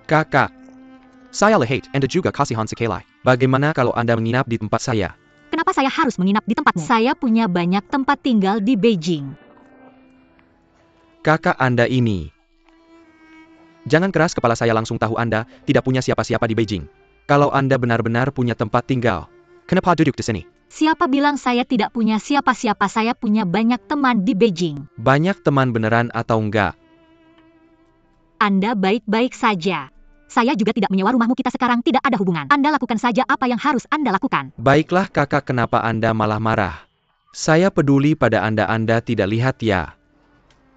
Kakak, saya Lehate Anda juga kasihan sekali. Bagaimana kalau Anda menginap di tempat saya? Kenapa saya harus menginap di tempatmu? Saya punya banyak tempat tinggal di Beijing. Kakak Anda ini. Jangan keras kepala, saya langsung tahu Anda tidak punya siapa-siapa di Beijing. Kalau Anda benar-benar punya tempat tinggal, kenapa duduk di sini? Siapa bilang saya tidak punya siapa-siapa? Saya punya banyak teman di Beijing. Banyak teman beneran atau enggak? Anda baik-baik saja. Saya juga tidak menyewa rumahmu, kita sekarang tidak ada hubungan. Anda lakukan saja apa yang harus Anda lakukan. Baiklah kakak, kenapa Anda malah marah? Saya peduli pada Anda tidak lihat ya?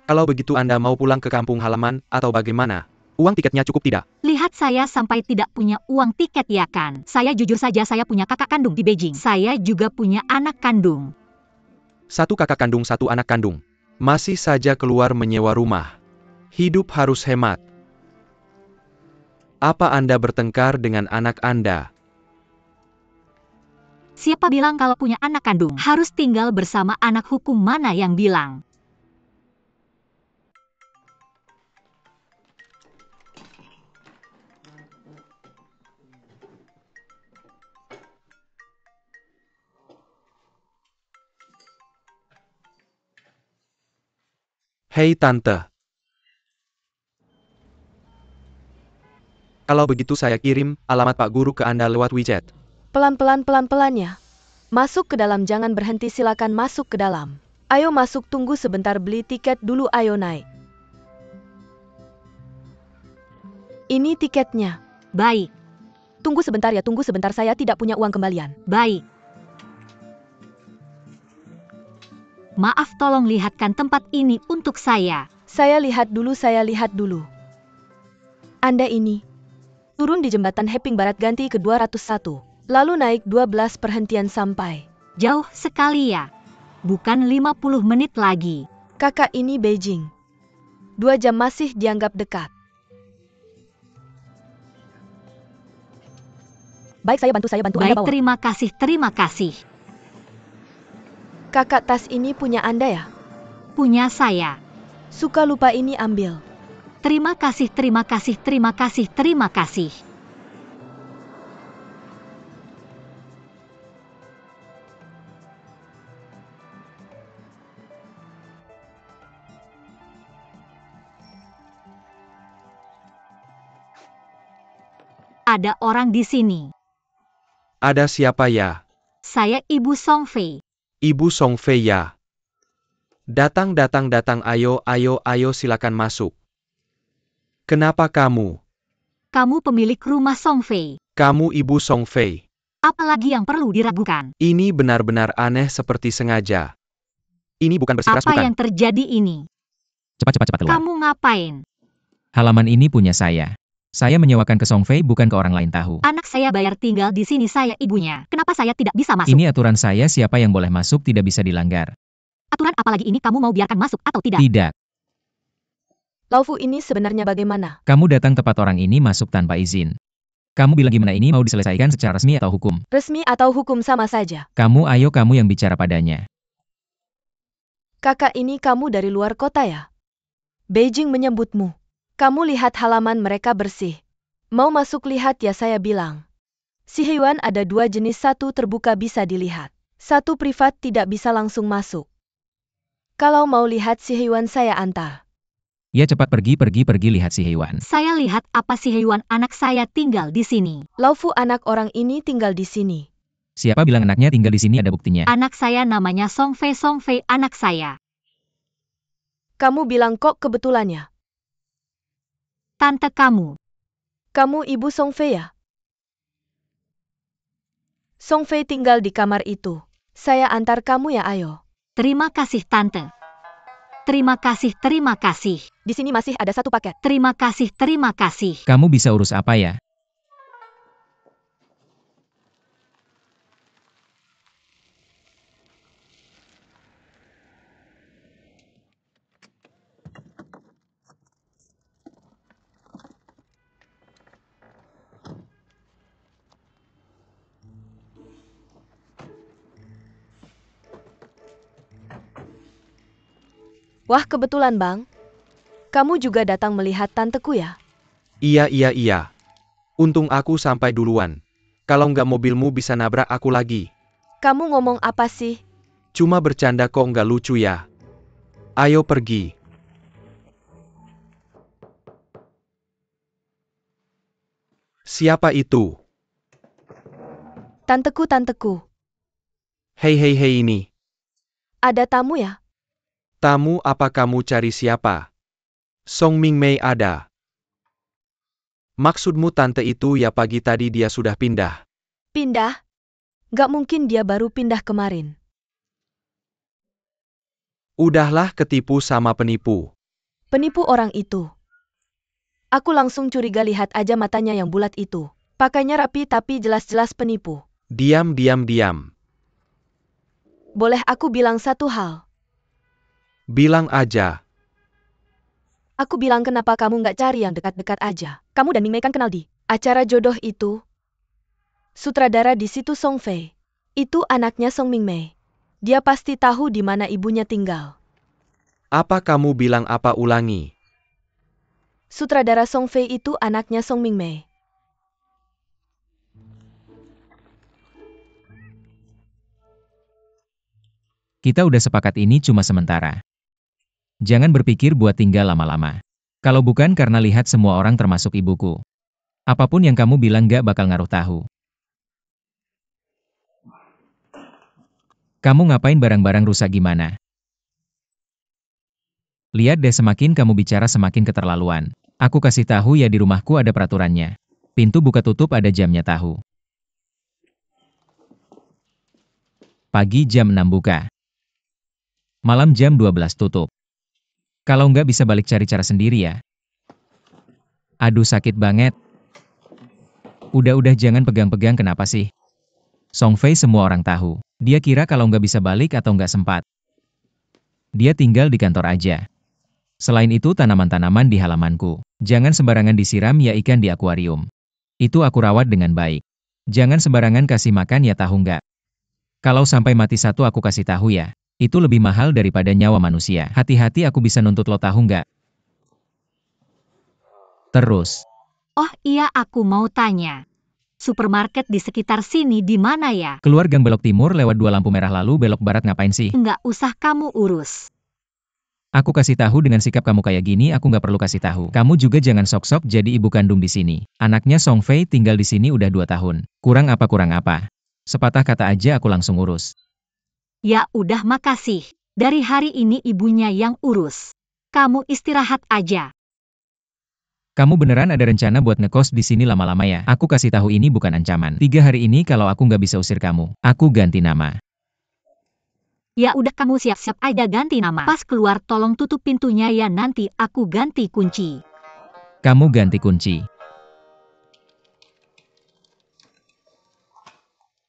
Kalau begitu Anda mau pulang ke kampung halaman atau bagaimana? Uang tiketnya cukup tidak? Lihat saya sampai tidak punya uang tiket ya kan? Saya jujur saja, saya punya kakak kandung di Beijing. Saya juga punya anak kandung. Satu kakak kandung, satu anak kandung. Masih saja keluar menyewa rumah. Hidup harus hemat. Apa Anda bertengkar dengan anak Anda? Siapa bilang kalau punya anak kandung harus tinggal bersama anak? Hukum mana yang bilang? Hei Tante. Kalau begitu saya kirim alamat Pak Guru ke Anda lewat WeChat. Pelan-pelan ya. Masuk ke dalam, jangan berhenti, silakan masuk ke dalam. Ayo masuk, tunggu sebentar, beli tiket dulu, ayo naik. Ini tiketnya. Baik, Tunggu sebentar ya, tunggu sebentar, saya tidak punya uang kembalian. baik. Maaf, tolong lihatkan tempat ini untuk saya. Saya lihat dulu. Anda ini. Turun di jembatan Heping Barat, ganti ke 201. Lalu naik 12 perhentian sampai. Jauh sekali ya. Bukan 50 menit lagi. Kakak, ini Beijing. 2 jam masih dianggap dekat. Baik, saya bantu Anda Baik, bawa. terima kasih. Kakak, tas ini punya Anda ya? Punya saya. Suka lupa, ini ambil. Terima kasih. Ada orang di sini. Ada siapa ya? Saya Ibu Song Fei. Ibu Song Fei ya. Datang, ayo silakan masuk. Kenapa kamu? Kamu pemilik rumah Song Fei. Kamu Ibu Song Fei. Apalagi yang perlu diragukan? Ini benar-benar aneh, seperti sengaja. Ini bukan bersikeras, Apa bukan? yang terjadi ini? Cepat keluar. Kamu ngapain? Halaman ini punya saya. Saya menyewakan ke Song Fei, bukan ke orang lain tahu. Anak saya bayar tinggal di sini, saya ibunya. Kenapa saya tidak bisa masuk? Ini aturan saya, siapa yang boleh masuk tidak bisa dilanggar. Aturan apalagi ini? Kamu mau biarkan masuk atau tidak? Tidak. Laufu, ini sebenarnya bagaimana? Kamu datang tepat, orang ini masuk tanpa izin. Kamu bilang gimana, ini mau diselesaikan secara resmi atau hukum? Resmi atau hukum sama saja. Kamu yang bicara padanya. Kakak, ini kamu dari luar kota ya? Beijing menyebutmu. Kamu lihat halaman mereka bersih. Mau masuk, lihat ya, saya bilang. Si hewan ada 2 jenis, satu terbuka bisa dilihat. Satu privat, tidak bisa langsung masuk. Kalau mau lihat si hewan, saya antar. Ya cepat pergi lihat si hewan. Saya lihat apa si hewan? Anak saya tinggal di sini. Laufu, anak orang ini tinggal di sini. Siapa bilang anaknya tinggal di sini, ada buktinya? Anak saya namanya Song Fei, anak saya. Kamu bilang kok kebetulannya? Tante kamu. Kamu Ibu Song Fei ya? Song Fei tinggal di kamar itu. Saya antar kamu ya, ayo. Terima kasih tante. Terima kasih. Di sini masih ada 1 paket. Terima kasih. Kamu bisa urus apa ya? Wah, kebetulan Bang. Kamu juga datang melihat tanteku ya? Iya. Untung aku sampai duluan. Kalau nggak mobilmu bisa nabrak aku lagi. Kamu ngomong apa sih? Cuma bercanda kok nggak lucu ya. Ayo pergi. Siapa itu? Tanteku. Hei ini. Ada tamu ya? Tamu apa kamu cari siapa? Song Mingmei ada. Maksudmu tante itu ya pagi tadi dia sudah pindah. Pindah? Gak mungkin dia baru pindah kemarin. Udahlah ketipu sama penipu. Penipu orang itu. Aku langsung curiga lihat aja matanya yang bulat itu. Pakainya rapi tapi jelas-jelas penipu. Diam. Boleh aku bilang satu hal? Bilang aja. Aku bilang kenapa kamu nggak cari yang dekat-dekat aja. Kamu dan Mingmei kan kenal di acara jodoh itu. Sutradara di situ Song Fei. Itu anaknya Song Mingmei. Dia pasti tahu di mana ibunya tinggal. Apa kamu bilang apa ulangi? Sutradara Song Fei itu anaknya Song Mingmei. Kita udah sepakat ini cuma sementara. Jangan berpikir buat tinggal lama-lama. Kalau bukan karena lihat semua orang termasuk ibuku. Apapun yang kamu bilang gak bakal ngaruh tahu. Kamu ngapain barang-barang rusak gimana? Lihat deh semakin kamu bicara semakin keterlaluan. Aku kasih tahu ya di rumahku ada peraturannya. Pintu buka tutup ada jamnya tahu. Pagi jam 6 buka. Malam jam 12 tutup. Kalau nggak bisa balik cari cara sendiri ya. Aduh sakit banget. Udah jangan pegang-pegang kenapa sih? Song Fei semua orang tahu. Dia kira kalau nggak bisa balik atau nggak sempat. Dia tinggal di kantor aja. Selain itu tanaman-tanaman di halamanku. Jangan sembarangan disiram ya ikan di akuarium. Itu aku rawat dengan baik. Jangan sembarangan kasih makan ya tahu nggak? Kalau sampai mati satu aku kasih tahu ya. Itu lebih mahal daripada nyawa manusia. Hati-hati aku bisa nuntut lo tahu nggak? Terus. Oh iya aku mau tanya. Supermarket di sekitar sini di mana ya? Keluar gang belok timur lewat 2 lampu merah lalu belok barat ngapain sih? Nggak usah kamu urus. Aku kasih tahu dengan sikap kamu kayak gini aku nggak perlu kasih tahu. Kamu juga jangan sok-sok jadi ibu kandung di sini. Anaknya Song Fei tinggal di sini udah 2 tahun. Kurang apa? Sepatah kata aja aku langsung urus. Ya udah makasih. Dari hari ini ibunya yang urus. Kamu istirahat aja. Kamu beneran ada rencana buat ngekos di sini lama-lama ya? Aku kasih tahu ini bukan ancaman. 3 hari ini kalau aku nggak bisa usir kamu, aku ganti nama. Ya udah kamu siap-siap aja ganti nama. Pas keluar tolong tutup pintunya ya nanti aku ganti kunci. Kamu ganti kunci.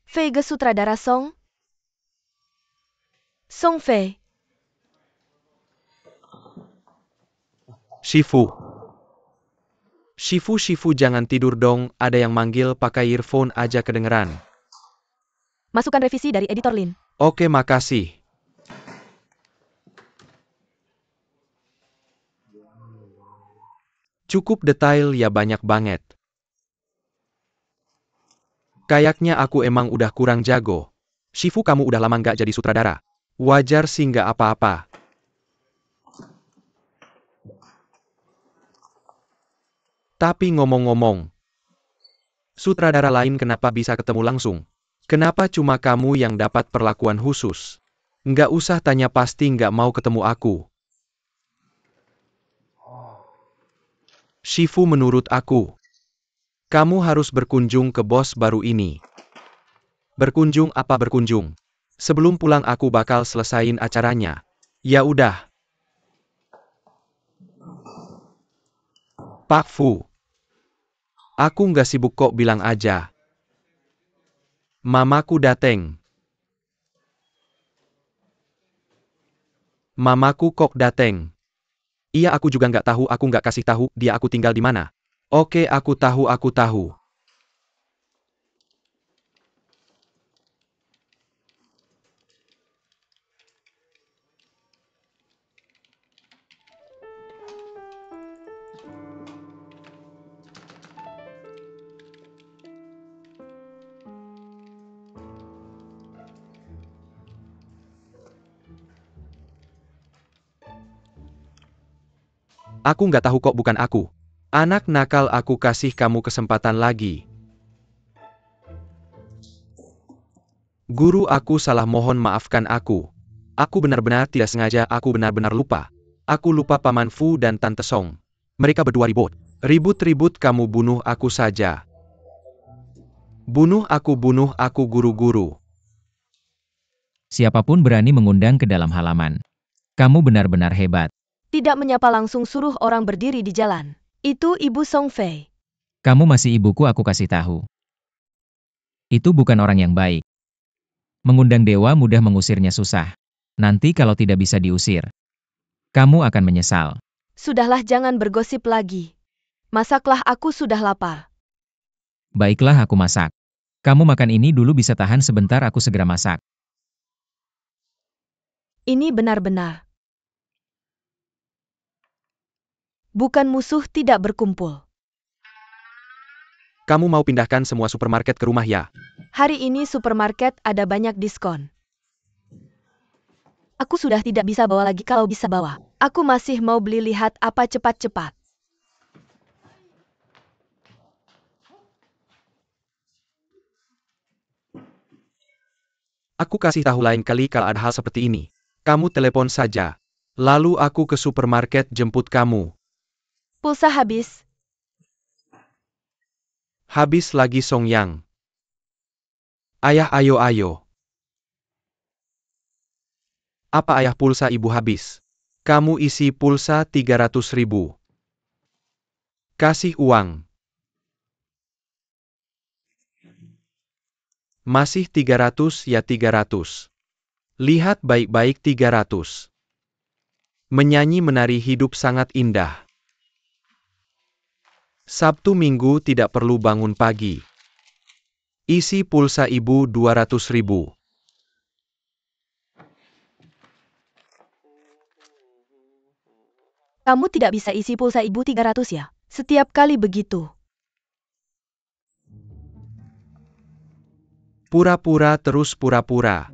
Fei ge sutradara Song Fei. Shifu jangan tidur dong, ada yang manggil pakai earphone aja kedengeran. Masukan revisi dari editor Lin. Oke makasih. Cukup detail ya banyak banget. Kayaknya aku emang udah kurang jago. Shifu kamu udah lama nggak jadi sutradara. Wajar sih nggak apa-apa. Tapi ngomong-ngomong, sutradara lain kenapa bisa ketemu langsung? Kenapa cuma kamu yang dapat perlakuan khusus? Nggak usah tanya pasti nggak mau ketemu aku. Shifu menurut aku, kamu harus berkunjung ke bos baru ini. Berkunjung apa berkunjung? Sebelum pulang aku bakal selesain acaranya. Ya udah. Pak Fu. Aku nggak sibuk kok bilang aja. Mamaku dateng. Mamaku kok dateng. Iya aku juga nggak tahu aku nggak kasih tahu dia aku tinggal di mana. Oke aku tahu. Aku nggak tahu kok bukan aku. Anak nakal, aku kasih kamu kesempatan lagi. Guru, aku salah, mohon maafkan aku. Aku benar-benar tidak sengaja, aku benar-benar lupa. Aku lupa Paman Fu dan Tante Song. Mereka berdua ribut. Ribut-ribut, kamu bunuh aku saja. Bunuh aku guru-guru. Siapapun berani mengundang ke dalam halaman. Kamu benar-benar hebat. Tidak menyapa, langsung suruh orang berdiri di jalan. Itu Ibu Song Fei. Kamu masih ibuku, aku kasih tahu. Itu bukan orang yang baik. Mengundang dewa mudah, mengusirnya susah. Nanti kalau tidak bisa diusir, kamu akan menyesal. Sudahlah, jangan bergosip lagi. Masaklah, aku sudah lapar. Baiklah, aku masak. Kamu makan ini dulu, bisa tahan sebentar, aku segera masak. Ini benar-benar bukan musuh tidak berkumpul. Kamu mau pindahkan semua supermarket ke rumah ya? Hari ini supermarket ada banyak diskon. Aku sudah tidak bisa bawa lagi, kalau bisa bawa. Aku masih mau beli, lihat apa, cepat-cepat. Aku kasih tahu lain kali kalau ada hal seperti ini. Kamu telepon saja. Lalu aku ke supermarket jemput kamu. Pulsa habis. Habis lagi, Song Yang. Ayah, ayo. Apa ayah, pulsa ibu habis? Kamu isi pulsa 300.000. Kasih uang. Masih 300 ya, 300. Lihat baik-baik, 300. Menyanyi menari hidup sangat indah. Sabtu Minggu tidak perlu bangun pagi. Isi pulsa ibu 200.000. Kamu tidak bisa isi pulsa ibu 300 ya? Setiap kali begitu. Pura-pura terus pura-pura.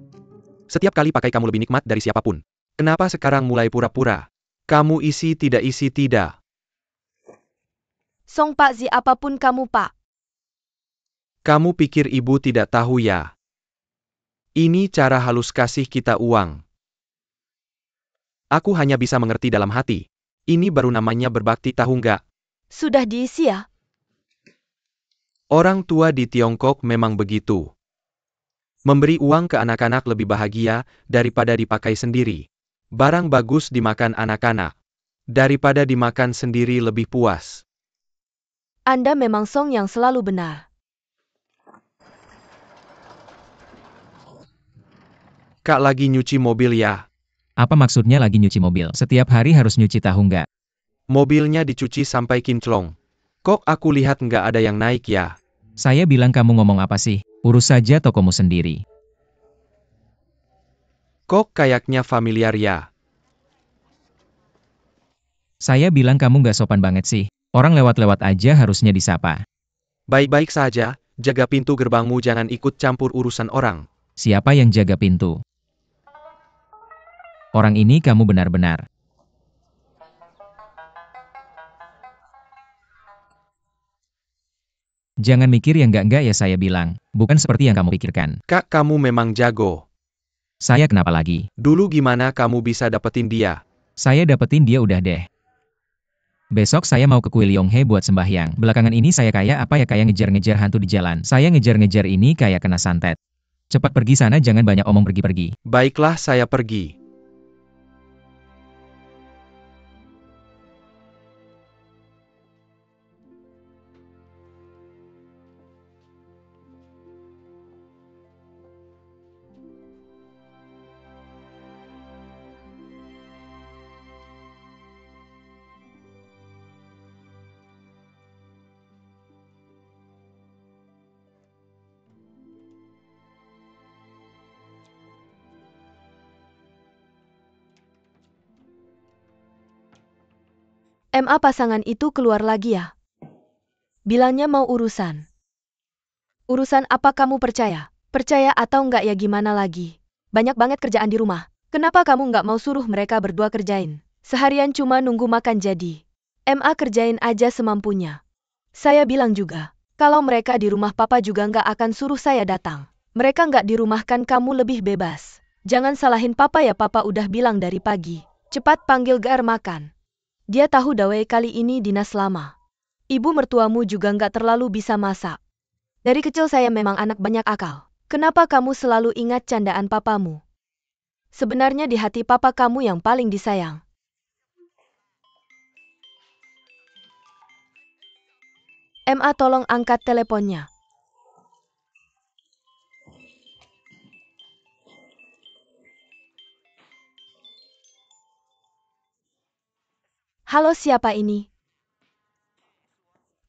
Setiap kali pakai kamu lebih nikmat dari siapapun. Kenapa sekarang mulai pura-pura? Kamu isi tidak. Song Pak Zi, apapun kamu Pak. Kamu pikir ibu tidak tahu ya? Ini cara halus kasih kita uang. Aku hanya bisa mengerti dalam hati. Ini baru namanya berbakti, tahu nggak? Sudah diisi ya? Orang tua di Tiongkok memang begitu. Memberi uang ke anak-anak lebih bahagia daripada dipakai sendiri. Barang bagus dimakan anak-anak. Daripada dimakan sendiri lebih puas. Anda memang Song yang selalu benar. Kak lagi nyuci mobil ya? Apa maksudnya lagi nyuci mobil? Setiap hari harus nyuci, tahu nggak? Mobilnya dicuci sampai kinclong. Kok aku lihat nggak ada yang naik ya? Saya bilang, kamu ngomong apa sih? Urus saja tokomu sendiri. Kok kayaknya familiar ya? Saya bilang kamu nggak sopan banget sih. Orang lewat-lewat aja harusnya disapa. Baik-baik saja, jaga pintu gerbangmu, jangan ikut campur urusan orang. Siapa yang jaga pintu? Orang ini kamu benar-benar. Jangan mikir yang enggak-enggak ya, saya bilang. Bukan seperti yang kamu pikirkan. Kak, kamu memang jago. Saya kenapa lagi? Dulu gimana kamu bisa dapetin dia? Saya dapetin dia udah deh. Besok saya mau ke kuil Yonghe buat sembahyang. Belakangan ini saya kayak ngejar-ngejar hantu di jalan. Saya ngejar-ngejar ini kayak kena santet. Cepat pergi sana, jangan banyak omong, pergi-pergi. Baiklah, saya pergi. MA pasangan itu keluar lagi ya? Bilangnya mau urusan. Urusan apa, kamu percaya? Percaya atau enggak ya, gimana lagi? Banyak banget kerjaan di rumah. Kenapa kamu enggak mau suruh mereka berdua kerjain? Seharian cuma nunggu makan jadi. MA kerjain aja semampunya. Saya bilang juga, kalau mereka di rumah papa juga nggak akan suruh saya datang. Mereka nggak dirumahkan kamu lebih bebas. Jangan salahin papa ya, papa udah bilang dari pagi. Cepat panggil Gar makan. Dia tahu Dawei kali ini dinas lama. Ibu mertuamu juga nggak terlalu bisa masak. Dari kecil saya memang anak banyak akal. Kenapa kamu selalu ingat candaan papamu? Sebenarnya di hati papa kamu yang paling disayang. MA tolong angkat teleponnya. Halo, siapa ini?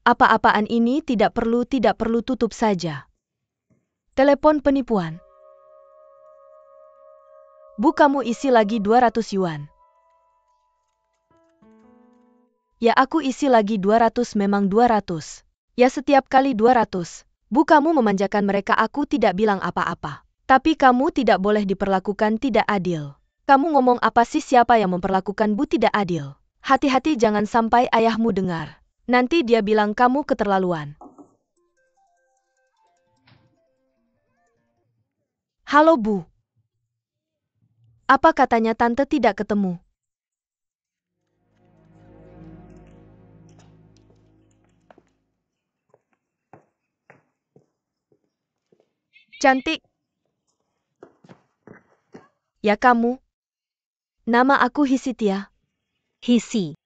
Apa-apaan ini tidak perlu tutup saja. Telepon penipuan. Bu, kamu isi lagi 200 yuan. Ya, aku isi lagi 200, memang 200. Ya, setiap kali 200. Bu, kamu memanjakan mereka, aku tidak bilang apa-apa. Tapi kamu tidak boleh diperlakukan tidak adil. Kamu ngomong apa sih, siapa yang memperlakukan Bu tidak adil? Hati-hati jangan sampai ayahmu dengar. Nanti dia bilang kamu keterlaluan. Halo Bu. Apa katanya tante tidak ketemu? Cantik. Ya kamu. Nama aku Hisitia. Hisi.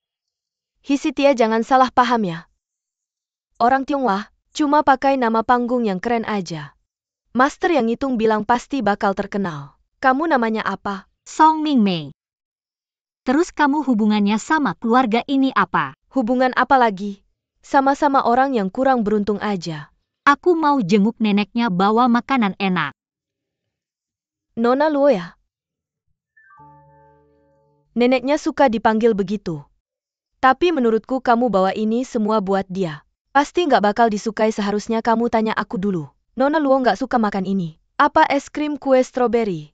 Hisitia, jangan salah paham ya. Orang Tionghoa cuma pakai nama panggung yang keren aja. Master yang ngitung bilang pasti bakal terkenal. Kamu namanya apa? Song Mingmei. Terus kamu hubungannya sama keluarga ini apa? Hubungan apa lagi? Sama-sama orang yang kurang beruntung aja. Aku mau jenguk neneknya bawa makanan enak. Nona Luo ya? Neneknya suka dipanggil begitu. Tapi menurutku kamu bawa ini semua buat dia. Pasti nggak bakal disukai, seharusnya kamu tanya aku dulu. Nona Luo nggak suka makan ini. Apa es krim kue stroberi?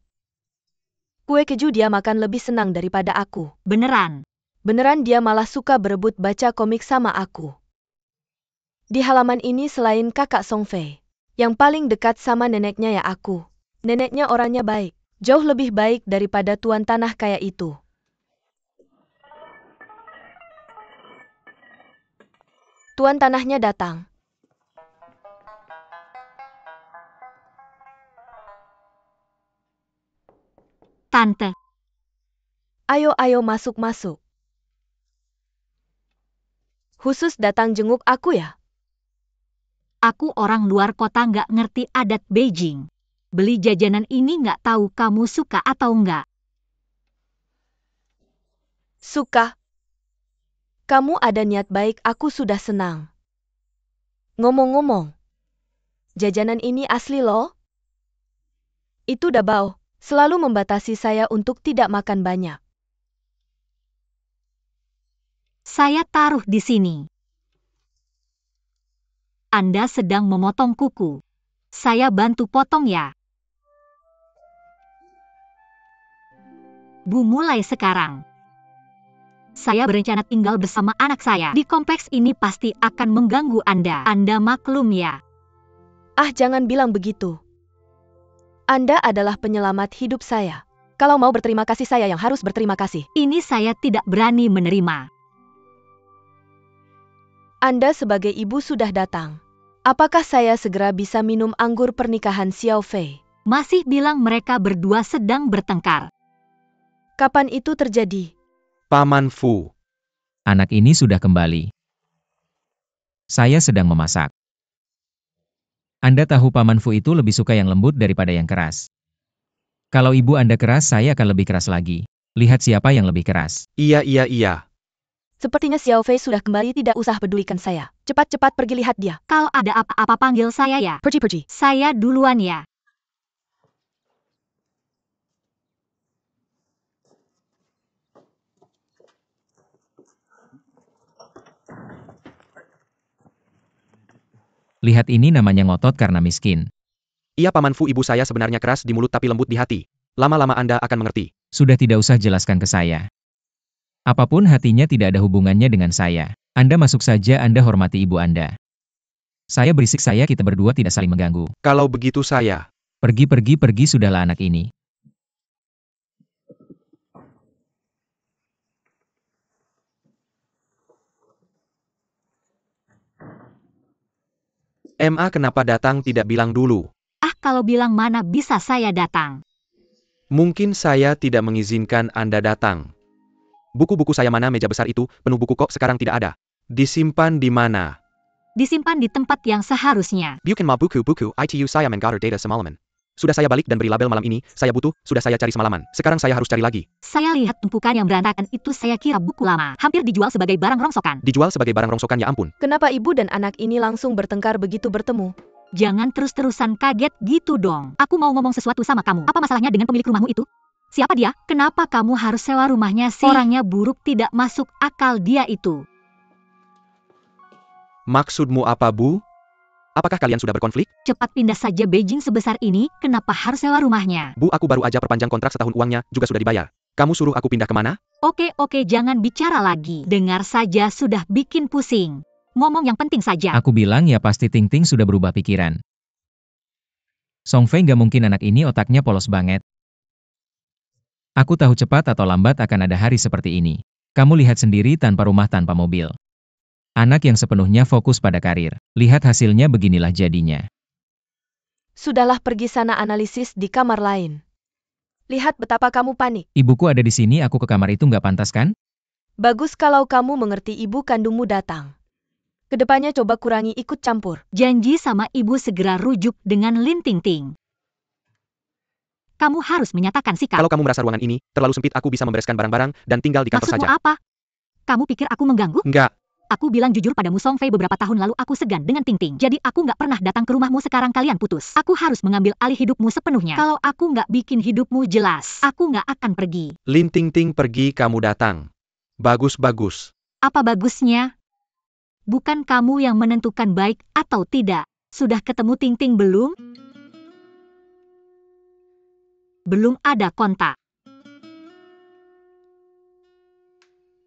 Kue keju dia makan lebih senang daripada aku. Beneran? Beneran, dia malah suka berebut baca komik sama aku. Di halaman ini selain kakak Song Fei, yang paling dekat sama neneknya ya aku. Neneknya orangnya baik. Jauh lebih baik daripada tuan tanah kayak itu. Tuan tanahnya datang. Tante. Ayo masuk. Khusus datang jenguk aku ya? Aku orang luar kota nggak ngerti adat Beijing. Beli jajanan ini nggak tahu kamu suka atau nggak. Suka. Kamu ada niat baik, aku sudah senang. Ngomong-ngomong, jajanan ini asli loh. Itu Dabao selalu membatasi saya untuk tidak makan banyak. Saya taruh di sini. Anda sedang memotong kuku. Saya bantu potong ya. Bu, mulai sekarang. Saya berencana tinggal bersama anak saya. Di kompleks ini pasti akan mengganggu Anda. Anda maklum ya. Ah, jangan bilang begitu. Anda adalah penyelamat hidup saya. Kalau mau berterima kasih, saya yang harus berterima kasih. Ini saya tidak berani menerima. Anda sebagai ibu sudah datang. Apakah saya segera bisa minum anggur pernikahan Xiao Fei? Masih bilang mereka berdua sedang bertengkar. Kapan itu terjadi? Paman Fu. Anak ini sudah kembali. Saya sedang memasak. Anda tahu Paman Fu itu lebih suka yang lembut daripada yang keras. Kalau ibu Anda keras, saya akan lebih keras lagi. Lihat siapa yang lebih keras. Iya. Sepertinya Xiao Fei sudah kembali, tidak usah pedulikan saya. Cepat-cepat pergi lihat dia. Kalau ada apa-apa panggil saya ya. Pergi. Saya duluan ya. Lihat, ini namanya ngotot karena miskin. Iya Paman Fu, ibu saya sebenarnya keras di mulut tapi lembut di hati. Lama-lama Anda akan mengerti. Sudah, tidak usah jelaskan ke saya. Apapun hatinya tidak ada hubungannya dengan saya. Anda masuk saja, Anda hormati ibu Anda. Saya berisik, kita berdua tidak saling mengganggu. Kalau begitu saya. Pergi, sudahlah anak ini. MA kenapa datang tidak bilang dulu? Ah, kalau bilang mana bisa saya datang. Mungkin saya tidak mengizinkan Anda datang. Buku-buku saya mana? Meja besar itu penuh buku kok sekarang tidak ada. Disimpan di mana? Disimpan di tempat yang seharusnya. Bukan ma buku-buku itu saya menggarder data semalaman. Sudah saya balik dan beri label malam ini, saya butuh, sudah saya cari semalaman. Sekarang saya harus cari lagi. Saya lihat tumpukan yang berantakan itu, saya kira buku lama. Hampir dijual sebagai barang rongsokan. Dijual sebagai barang rongsokan, ya ampun. Kenapa ibu dan anak ini langsung bertengkar begitu bertemu? Jangan terus-terusan kaget gitu dong. Aku mau ngomong sesuatu sama kamu. Apa masalahnya dengan pemilik rumahmu itu? Siapa dia? Kenapa kamu harus sewa rumahnya sih? Orangnya buruk, tidak masuk akal dia itu. Maksudmu apa, Bu? Apakah kalian sudah berkonflik? Cepat pindah saja, Beijing sebesar ini, kenapa harus sewa rumahnya? Bu, aku baru aja perpanjang kontrak setahun, uangnya juga sudah dibayar. Kamu suruh aku pindah kemana? Oke, jangan bicara lagi. Dengar saja sudah bikin pusing. Ngomong yang penting saja. Aku bilang ya pasti Ting Ting sudah berubah pikiran. Song Fei nggak mungkin, anak ini otaknya polos banget. Aku tahu cepat atau lambat akan ada hari seperti ini. Kamu lihat sendiri, tanpa rumah, tanpa mobil. Anak yang sepenuhnya fokus pada karir. Lihat hasilnya, beginilah jadinya. Sudahlah, pergi sana analisis di kamar lain. Lihat betapa kamu panik. Ibuku ada di sini, aku ke kamar itu nggak pantas kan? Bagus kalau kamu mengerti ibu kandungmu datang. Kedepannya coba kurangi ikut campur. Janji sama ibu segera rujuk dengan Lin Ting Ting. Kamu harus menyatakan sikap. Kalau kamu merasa ruangan ini terlalu sempit, aku bisa membereskan barang-barang dan tinggal di kantor Maksudmu saja. apa? Kamu pikir aku mengganggu? Enggak. Aku bilang jujur padamu, Song Fei, beberapa tahun lalu aku segan dengan Ting Ting. Jadi aku nggak pernah datang ke rumahmu, sekarang kalian putus. Aku harus mengambil alih hidupmu sepenuhnya. Kalau aku nggak bikin hidupmu jelas, aku nggak akan pergi. Lin Ting Ting pergi, kamu datang. Bagus. Apa bagusnya? Bukan kamu yang menentukan baik atau tidak. Sudah ketemu Ting Ting belum? Belum ada kontak.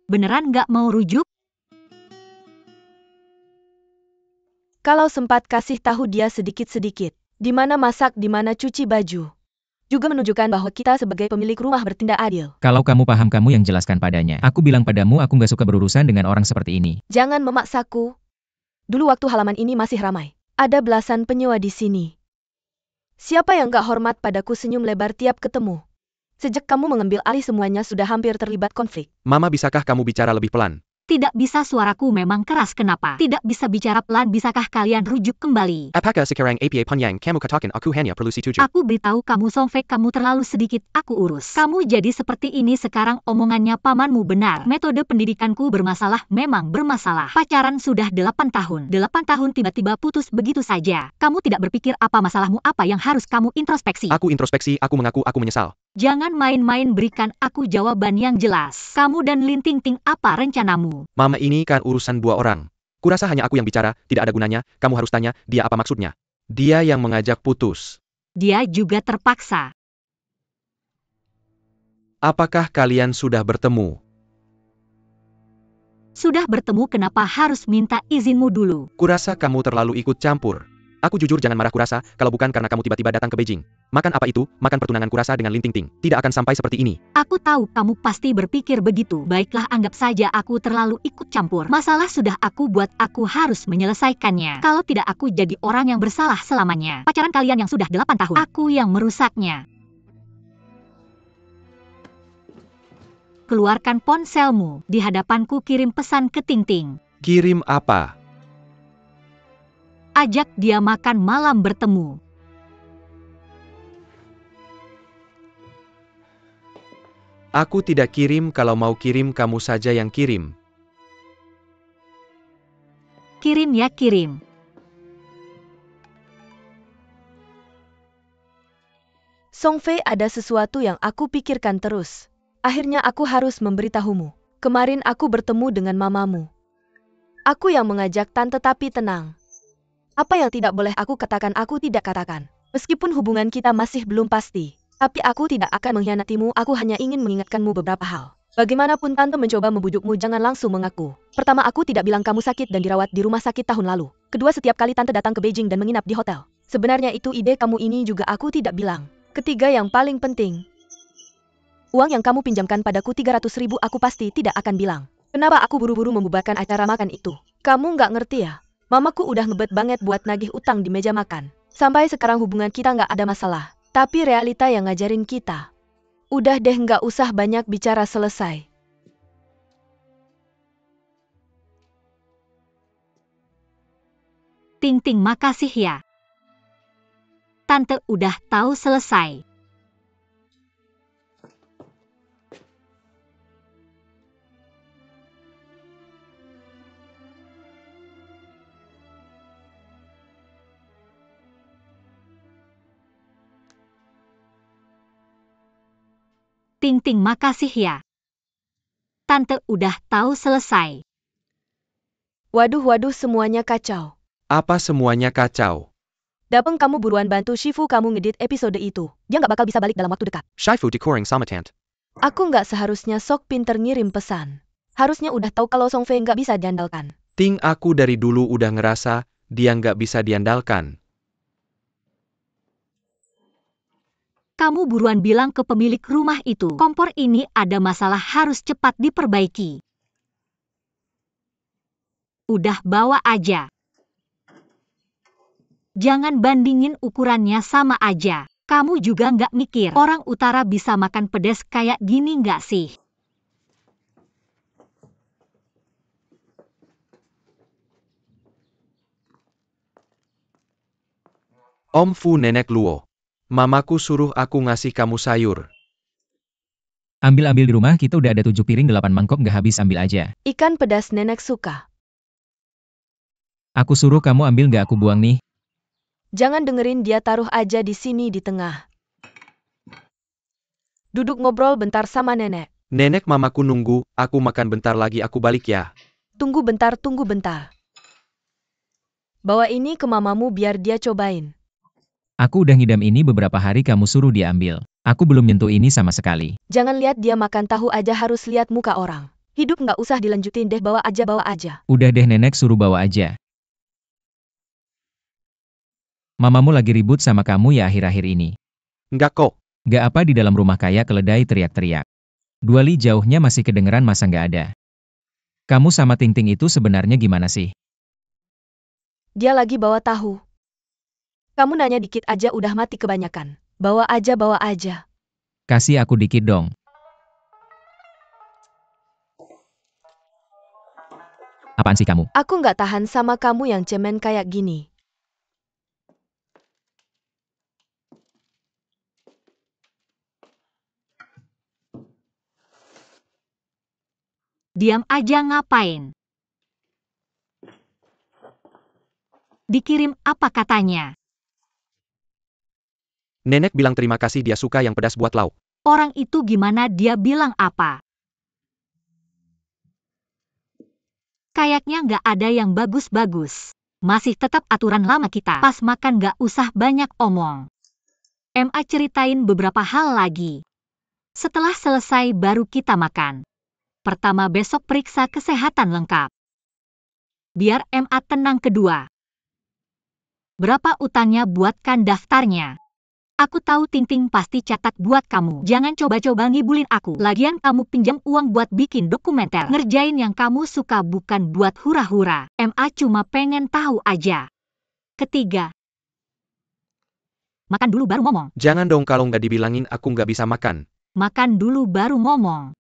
Beneran nggak mau rujuk? Kalau sempat kasih tahu dia sedikit-sedikit. Di mana masak, di mana cuci baju. Juga menunjukkan bahwa kita sebagai pemilik rumah bertindak adil. Kalau kamu paham, kamu yang jelaskan padanya. Aku bilang padamu, aku nggak suka berurusan dengan orang seperti ini. Jangan memaksaku. Dulu waktu halaman ini masih ramai. Ada belasan penyewa di sini. Siapa yang gak hormat padaku senyum lebar tiap ketemu? Sejak kamu mengambil alih semuanya sudah hampir terlibat konflik. Mama, bisakah kamu bicara lebih pelan? Tidak bisa, suaraku memang keras, kenapa? Tidak bisa bicara pelan, bisakah kalian rujuk kembali? Apakah sekarang apa panjang kamu katakan aku hanya perlu setuju? Aku beritahu kamu, Song Fei, kamu terlalu sedikit aku urus. Kamu jadi seperti ini sekarang, omongannya pamanmu benar. Metode pendidikanku bermasalah, memang bermasalah. Pacaran sudah 8 tahun. 8 tahun tiba-tiba putus begitu saja. Kamu tidak berpikir apa masalahmu, apa yang harus kamu introspeksi? Aku introspeksi, aku mengaku aku menyesal. Jangan main-main, berikan aku jawaban yang jelas. Kamu dan Lin Ting Ting, apa rencanamu? Mama, ini kan urusan 2 orang. Kurasa hanya aku yang bicara, tidak ada gunanya, kamu harus tanya, dia apa maksudnya. Dia yang mengajak putus. Dia juga terpaksa. Apakah kalian sudah bertemu? Sudah bertemu, kenapa harus minta izinmu dulu? Kurasa kamu terlalu ikut campur. Aku jujur, jangan marah, kurasa, kalau bukan karena kamu tiba-tiba datang ke Beijing. Makan apa itu? Makan pertunangan kurasa dengan Lin Ting Ting. Tidak akan sampai seperti ini. Aku tahu kamu pasti berpikir begitu. Baiklah, anggap saja aku terlalu ikut campur. Masalah sudah aku buat, aku harus menyelesaikannya. Kalau tidak, aku jadi orang yang bersalah selamanya. Pacaran kalian yang sudah 8 tahun, aku yang merusaknya. Keluarkan ponselmu. Di hadapanku, kirim pesan ke Ting Ting. Kirim apa? Ajak dia makan malam, bertemu. Aku tidak kirim, kalau mau kirim kamu saja yang kirim. Kirim ya, kirim. Song Fei, ada sesuatu yang aku pikirkan terus. Akhirnya aku harus memberitahumu. Kemarin aku bertemu dengan mamamu. Aku yang mengajak tante, tapi tenang. Apa yang tidak boleh aku katakan, aku tidak katakan. Meskipun hubungan kita masih belum pasti. Tapi aku tidak akan mengkhianatimu, aku hanya ingin mengingatkanmu beberapa hal. Bagaimanapun tante mencoba membujukmu jangan langsung mengaku. Pertama aku tidak bilang kamu sakit dan dirawat di rumah sakit tahun lalu. Kedua setiap kali tante datang ke Beijing dan menginap di hotel. Sebenarnya itu ide kamu ini juga aku tidak bilang. Ketiga yang paling penting. Uang yang kamu pinjamkan padaku 300.000 aku pasti tidak akan bilang. Kenapa aku buru-buru membubarkan acara makan itu? Kamu nggak ngerti ya? Mamaku udah ngebet banget buat nagih utang di meja makan. Sampai sekarang hubungan kita nggak ada masalah. Tapi realita yang ngajarin kita. Udah deh nggak usah banyak bicara selesai. Ting-ting makasih ya. Tante udah tahu selesai. Ting-ting makasih ya. Tante udah tahu selesai. Waduh semuanya kacau. Apa semuanya kacau? Dapeng kamu buruan bantu Shifu kamu ngedit episode itu. Dia nggak bakal bisa balik dalam waktu dekat. Shifu decoring Samatant. Aku nggak seharusnya sok pinter ngirim pesan. Harusnya udah tahu kalau Song Fei nggak bisa diandalkan. Ting aku dari dulu udah ngerasa, dia nggak bisa diandalkan. Kamu buruan bilang ke pemilik rumah itu, kompor ini ada masalah harus cepat diperbaiki. Udah bawa aja. Jangan bandingin ukurannya sama aja. Kamu juga nggak mikir orang utara bisa makan pedas kayak gini nggak sih? Om Fu nenek Luo. Mamaku suruh aku ngasih kamu sayur. Ambil-ambil di rumah kita udah ada 7 piring 8 mangkok nggak habis ambil aja. Ikan pedas nenek suka. Aku suruh kamu ambil nggak aku buang nih. Jangan dengerin dia taruh aja di sini di tengah. Duduk ngobrol bentar sama nenek. Nenek mamaku nunggu, aku makan bentar lagi aku balik ya. Tunggu bentar. Bawa ini ke mamamu biar dia cobain. Aku udah ngidam ini beberapa hari kamu suruh dia ambil. Aku belum nyentuh ini sama sekali. Jangan lihat dia makan tahu aja harus lihat muka orang. Hidup nggak usah dilanjutin deh bawa aja. Udah deh nenek suruh bawa aja. Mamamu lagi ribut sama kamu ya akhir-akhir ini. Nggak kok. Nggak apa di dalam rumah kaya keledai teriak-teriak. 2 li jauhnya masih kedengeran masa nggak ada. Kamu sama Ting-Ting itu sebenarnya gimana sih? Dia lagi bawa tahu. Kamu nanya dikit aja udah mati kebanyakan. Bawa aja. Kasih aku dikit dong. Apaan sih kamu? Aku nggak tahan sama kamu yang cemen kayak gini. Diam aja ngapain? Dikirim apa katanya? Nenek bilang terima kasih dia suka yang pedas buat lauk. Orang itu gimana dia bilang apa? Kayaknya nggak ada yang bagus-bagus. Masih tetap aturan lama kita. Pas makan nggak usah banyak omong. MA ceritain beberapa hal lagi. Setelah selesai baru kita makan. Pertama besok periksa kesehatan lengkap. Biar MA tenang kedua. Berapa utangnya buatkan daftarnya. Aku tahu Ting-Ting pasti catat buat kamu. Jangan coba-coba ngibulin aku. Lagian kamu pinjam uang buat bikin dokumenter. Ngerjain yang kamu suka bukan buat hura-hura. MA cuma pengen tahu aja. Ketiga. Makan dulu baru ngomong. Jangan dong kalau nggak dibilangin aku nggak bisa makan. Makan dulu baru ngomong.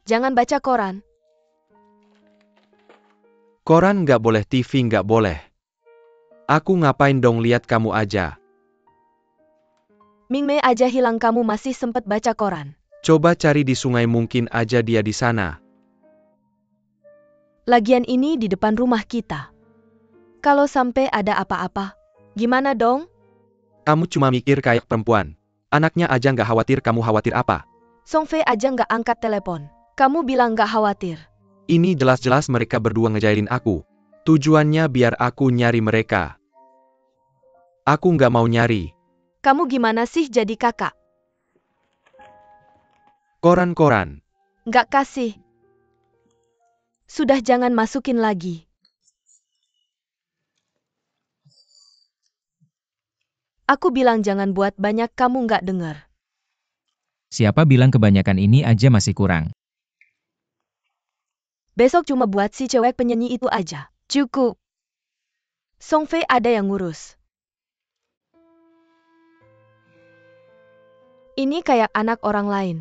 Jangan baca koran. Koran nggak boleh, TV nggak boleh. Aku ngapain dong lihat kamu aja. Mingmei aja hilang kamu masih sempet baca koran. Coba cari di sungai mungkin aja dia di sana. Lagian ini di depan rumah kita. Kalau sampai ada apa-apa, gimana dong? Kamu cuma mikir kayak perempuan. Anaknya aja nggak khawatir, kamu khawatir apa? Song Fei aja nggak angkat telepon. Kamu bilang nggak khawatir. Ini jelas-jelas mereka berdua ngejailin aku. Tujuannya biar aku nyari mereka. Aku nggak mau nyari. Kamu gimana sih jadi kakak? Koran-koran. Nggak kasih. Sudah jangan masukin lagi. Aku bilang jangan buat banyak, kamu nggak dengar. Siapa bilang kebanyakan ini aja masih kurang? Besok cuma buat si cewek penyanyi itu aja. Cukup. Song Fei ada yang ngurus. Ini kayak anak orang lain.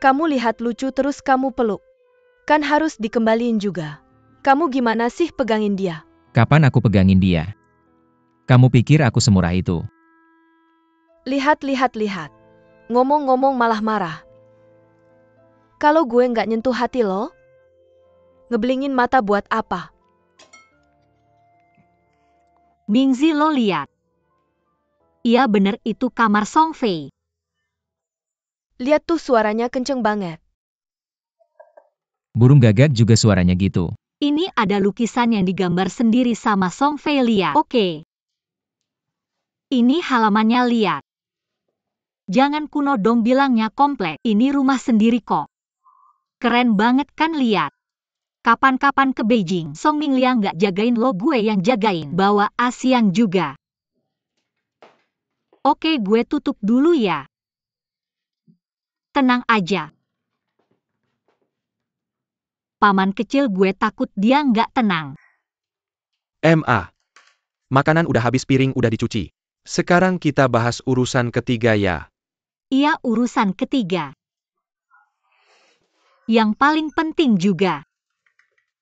Kamu lihat lucu terus kamu peluk. Kan harus dikembaliin juga. Kamu gimana sih pegangin dia? Kapan aku pegangin dia? Kamu pikir aku semurah itu? Lihat. Ngomong-ngomong malah marah. Kalau gue nggak nyentuh hati lo, ngebelingin mata buat apa? Mingzi, lo lihat. Iya bener, itu kamar Song Fei. Lihat tuh, suaranya kenceng banget. Burung gagak juga suaranya gitu. Ini ada lukisan yang digambar sendiri sama Song Fei, lihat. Oke. Ini halamannya, lihat. Jangan kuno dong bilangnya, komplek. Ini rumah sendiri kok. Keren banget kan, lihat. Kapan-kapan ke Beijing, Song Mingliang nggak jagain lo, gue yang jagain. Bawa Asiang juga. Oke, gue tutup dulu ya. Tenang aja. Paman kecil gue takut dia nggak tenang. Makanan udah habis, piring udah dicuci. Sekarang kita bahas urusan ketiga ya. Iya, urusan ketiga. Yang paling penting juga.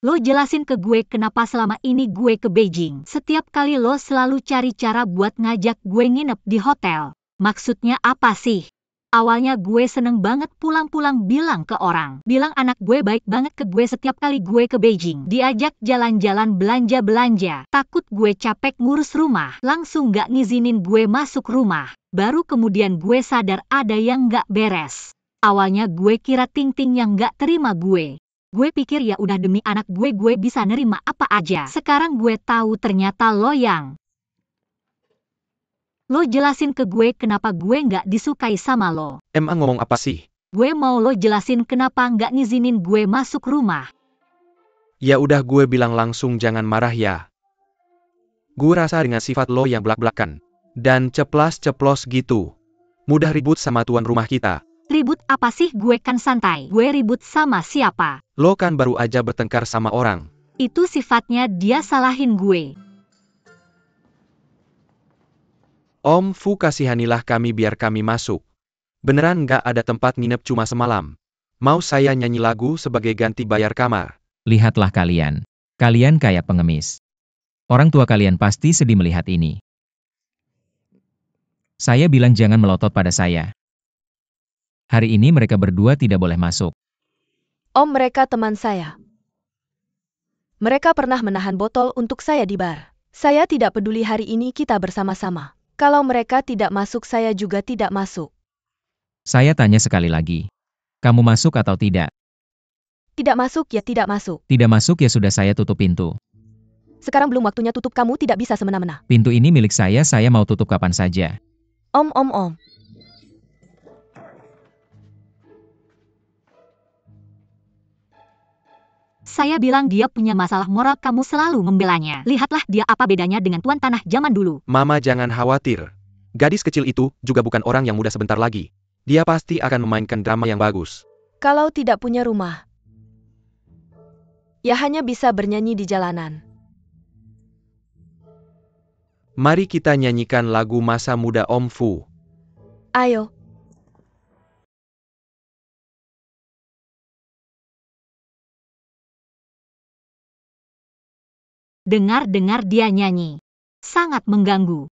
Lo jelasin ke gue kenapa selama ini gue ke Beijing. Setiap kali lo selalu cari cara buat ngajak gue nginep di hotel. Maksudnya apa sih? Awalnya gue seneng banget pulang-pulang bilang ke orang. Bilang anak gue baik banget ke gue setiap kali gue ke Beijing. Diajak jalan-jalan belanja-belanja. Takut gue capek ngurus rumah. Langsung gak ngizinin gue masuk rumah. Baru kemudian gue sadar ada yang gak beres. Awalnya gue kira Ting-Ting yang gak terima gue. Gue pikir ya udah demi anak gue bisa nerima apa aja. Sekarang gue tahu ternyata lo yang... Lo jelasin ke gue kenapa gue nggak disukai sama lo. Ngomong apa sih? Gue mau lo jelasin kenapa nggak ngizinin gue masuk rumah. Ya udah, gue bilang langsung, jangan marah ya. Gue rasa dengan sifat lo yang belak-belakan dan ceplas-ceplos gitu, mudah ribut sama tuan rumah kita. Ribut apa sih, gue kan santai. Gue ribut sama siapa? Lo kan baru aja bertengkar sama orang. Itu sifatnya dia salahin gue. Om Fu, kasihanilah kami biar kami masuk. Beneran nggak ada tempat nginep cuma semalam. Mau saya nyanyi lagu sebagai ganti bayar kamar? Lihatlah kalian. Kalian kayak pengemis. Orang tua kalian pasti sedih melihat ini. Saya bilang jangan melotot pada saya. Hari ini mereka berdua tidak boleh masuk. Om, mereka teman saya. Mereka pernah menahan botol untuk saya di bar. Saya tidak peduli, hari ini kita bersama-sama. Kalau mereka tidak masuk, saya juga tidak masuk. Saya tanya sekali lagi. Kamu masuk atau tidak? Tidak masuk ya tidak masuk. Tidak masuk ya sudah, saya tutup pintu. Sekarang belum waktunya tutup, kamu tidak bisa semena-mena. Pintu ini milik saya mau tutup kapan saja. Om. Saya bilang dia punya masalah moral, kamu selalu membelanya. Lihatlah dia apa bedanya dengan tuan tanah zaman dulu. Mama jangan khawatir. Gadis kecil itu juga bukan orang yang muda sebentar lagi. Dia pasti akan memainkan drama yang bagus. Kalau tidak punya rumah, ya hanya bisa bernyanyi di jalanan. Mari kita nyanyikan lagu masa muda Om Fu. Ayo. Dengar-dengar dia nyanyi. Sangat mengganggu.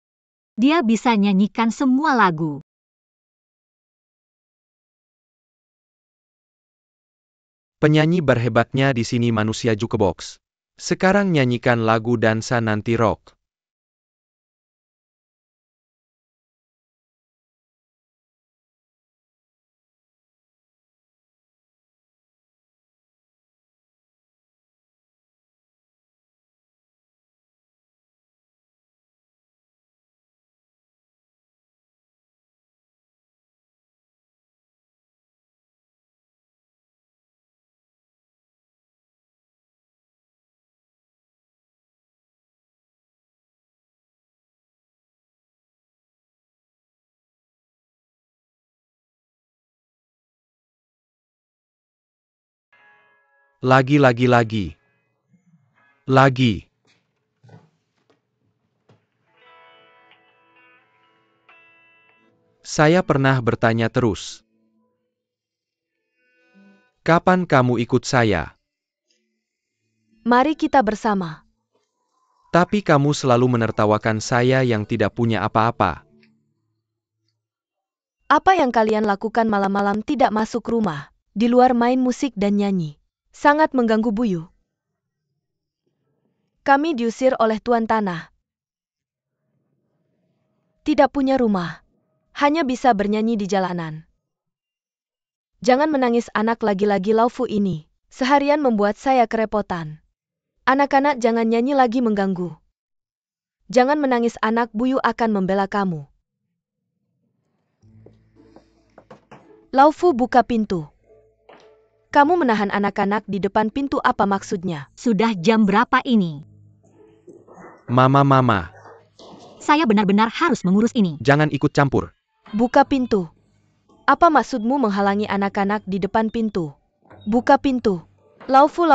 Dia bisa nyanyikan semua lagu. Penyanyi berhebatnya di sini manusia jukebox. Sekarang nyanyikan lagu dansa nanti rock. Lagi. Lagi. Saya pernah bertanya terus. Kapan kamu ikut saya? Mari kita bersama. Tapi kamu selalu menertawakan saya yang tidak punya apa-apa. Apa yang kalian lakukan malam-malam tidak masuk rumah, di luar main musik dan nyanyi. Sangat mengganggu Buyu. Kami diusir oleh tuan tanah. Tidak punya rumah. Hanya bisa bernyanyi di jalanan. Jangan menangis anak lagi-lagi Laufu ini. Seharian membuat saya kerepotan. Anak-anak jangan nyanyi lagi mengganggu. Jangan menangis anak, Buyu akan membela kamu. Laufu buka pintu. Kamu menahan anak-anak di depan pintu, apa maksudnya? Sudah jam berapa ini? Mama. Saya benar-benar harus mengurus ini. Jangan ikut campur. Buka pintu. Apa maksudmu menghalangi anak-anak di depan pintu? Buka pintu. Laufu.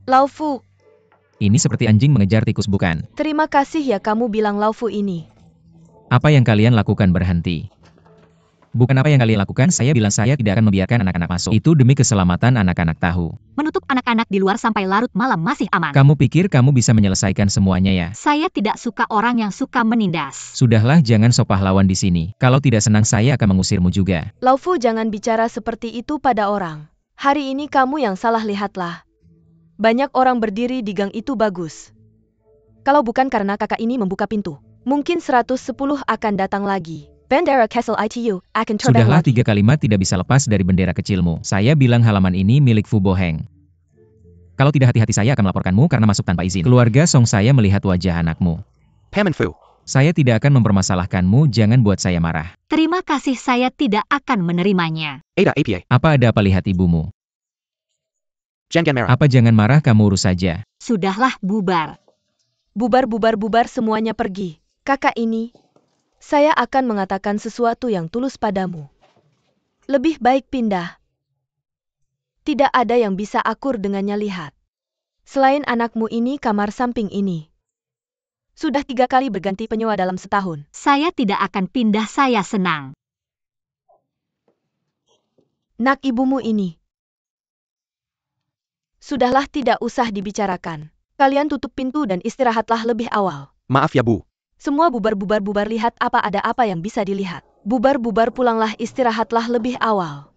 Laufu. Ini seperti anjing mengejar tikus bukan? Terima kasih ya kamu bilang Laufu ini. Apa yang kalian lakukan berhenti? Bukan apa yang kalian lakukan, saya bilang saya tidak akan membiarkan anak-anak masuk. Itu demi keselamatan anak-anak tahu. Menutup anak-anak di luar sampai larut malam masih aman. Kamu pikir kamu bisa menyelesaikan semuanya ya? Saya tidak suka orang yang suka menindas. Sudahlah, jangan sok pahlawan di sini. Kalau tidak senang saya akan mengusirmu juga. Laufu, jangan bicara seperti itu pada orang. Hari ini kamu yang salah, lihatlah. Banyak orang berdiri di gang itu bagus. Kalau bukan karena kakak ini membuka pintu, mungkin 110 akan datang lagi. Bendera Castle ITU akan terbang Sudahlah, lagi. 3 kalimat tidak bisa lepas dari bendera kecilmu. Saya bilang halaman ini milik Fu Boheng. Kalau tidak hati-hati saya akan melaporkanmu karena masuk tanpa izin. Keluarga Song, saya melihat wajah anakmu. Paman Fu. Saya tidak akan mempermasalahkanmu, jangan buat saya marah. Terima kasih, saya tidak akan menerimanya. Ada APA. Apa ada apa lihat ibumu? Jangan marah. Apa jangan marah, kamu urus saja. Sudahlah, bubar. Bubar semuanya pergi. Kakak ini, saya akan mengatakan sesuatu yang tulus padamu. Lebih baik pindah. Tidak ada yang bisa akur dengannya, lihat. Selain anakmu ini, kamar samping ini. Sudah 3 kali berganti penyewa dalam setahun. Saya tidak akan pindah, saya senang. Nak ibumu ini. Sudahlah, tidak usah dibicarakan. Kalian tutup pintu dan istirahatlah lebih awal. Maaf ya Bu. Semua bubar, lihat apa ada apa yang bisa dilihat. Bubar, pulanglah, istirahatlah lebih awal.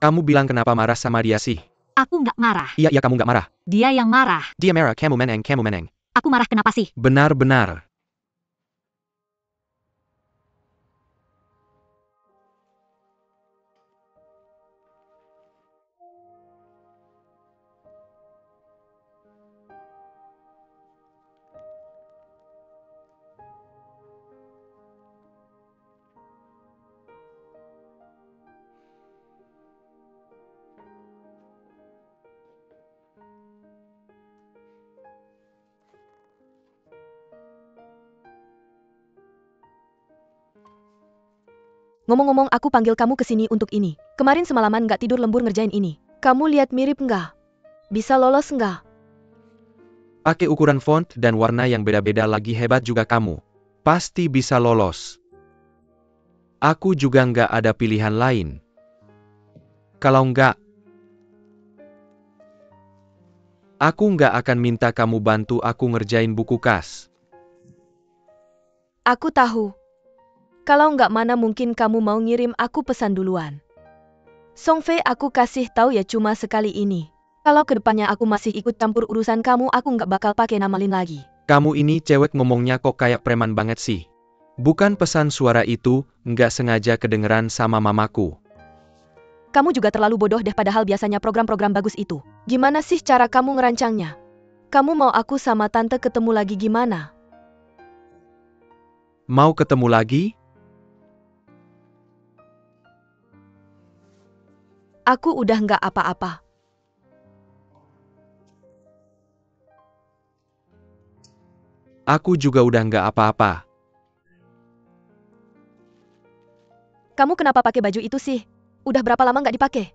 Kamu bilang kenapa marah sama dia sih? Aku nggak marah. Iya, kamu nggak marah. Dia yang marah. Dia marah, kamu meneng. Aku marah kenapa sih? Benar. Ngomong-ngomong, aku panggil kamu ke sini untuk ini. Kemarin semalaman nggak tidur lembur ngerjain ini. Kamu lihat mirip nggak? Bisa lolos nggak? Pakai ukuran font dan warna yang beda-beda lagi, hebat juga kamu. Pasti bisa lolos. Aku juga nggak ada pilihan lain. Kalau nggak, aku nggak akan minta kamu bantu aku ngerjain buku kas. Aku tahu. Kalau nggak, mana mungkin kamu mau ngirim aku pesan duluan. Song Fei, aku kasih tahu ya, cuma sekali ini. Kalau kedepannya aku masih ikut campur urusan kamu, aku nggak bakal pakai nama Lin lagi. Kamu ini cewek ngomongnya kok kayak preman banget sih. Bukan pesan suara itu, nggak sengaja kedengeran sama mamaku. Kamu juga terlalu bodoh deh, padahal biasanya program-program bagus itu. Gimana sih cara kamu ngerancangnya? Kamu mau aku sama tante ketemu lagi gimana? Mau ketemu lagi? Aku udah nggak apa-apa. Aku juga udah nggak apa-apa. Kamu kenapa pakai baju itu sih? Udah berapa lama nggak dipakai?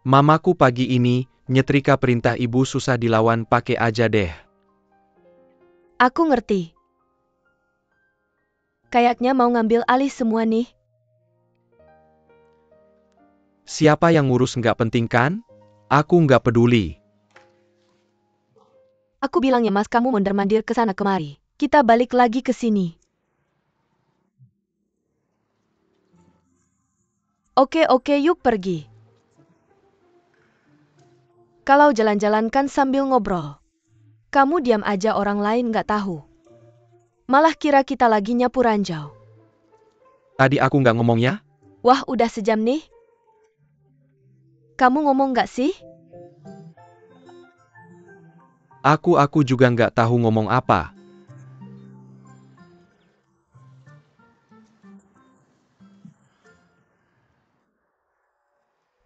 Mamaku pagi ini, nyetrika perintah ibu susah dilawan, pakai aja deh. Aku ngerti. Kayaknya mau ngambil alih semua nih. Siapa yang ngurus nggak penting kan? Aku nggak peduli. Aku bilang ya mas, kamu mondar-mandir ke sana kemari. Kita balik lagi ke sini. Oke, yuk pergi. Kalau jalan-jalan kan sambil ngobrol. Kamu diam aja, orang lain nggak tahu. Malah kira kita lagi nyapu ranjau. Tadi aku nggak ngomongnya? Wah, udah sejam nih. Kamu ngomong nggak sih? Aku juga nggak tahu ngomong apa.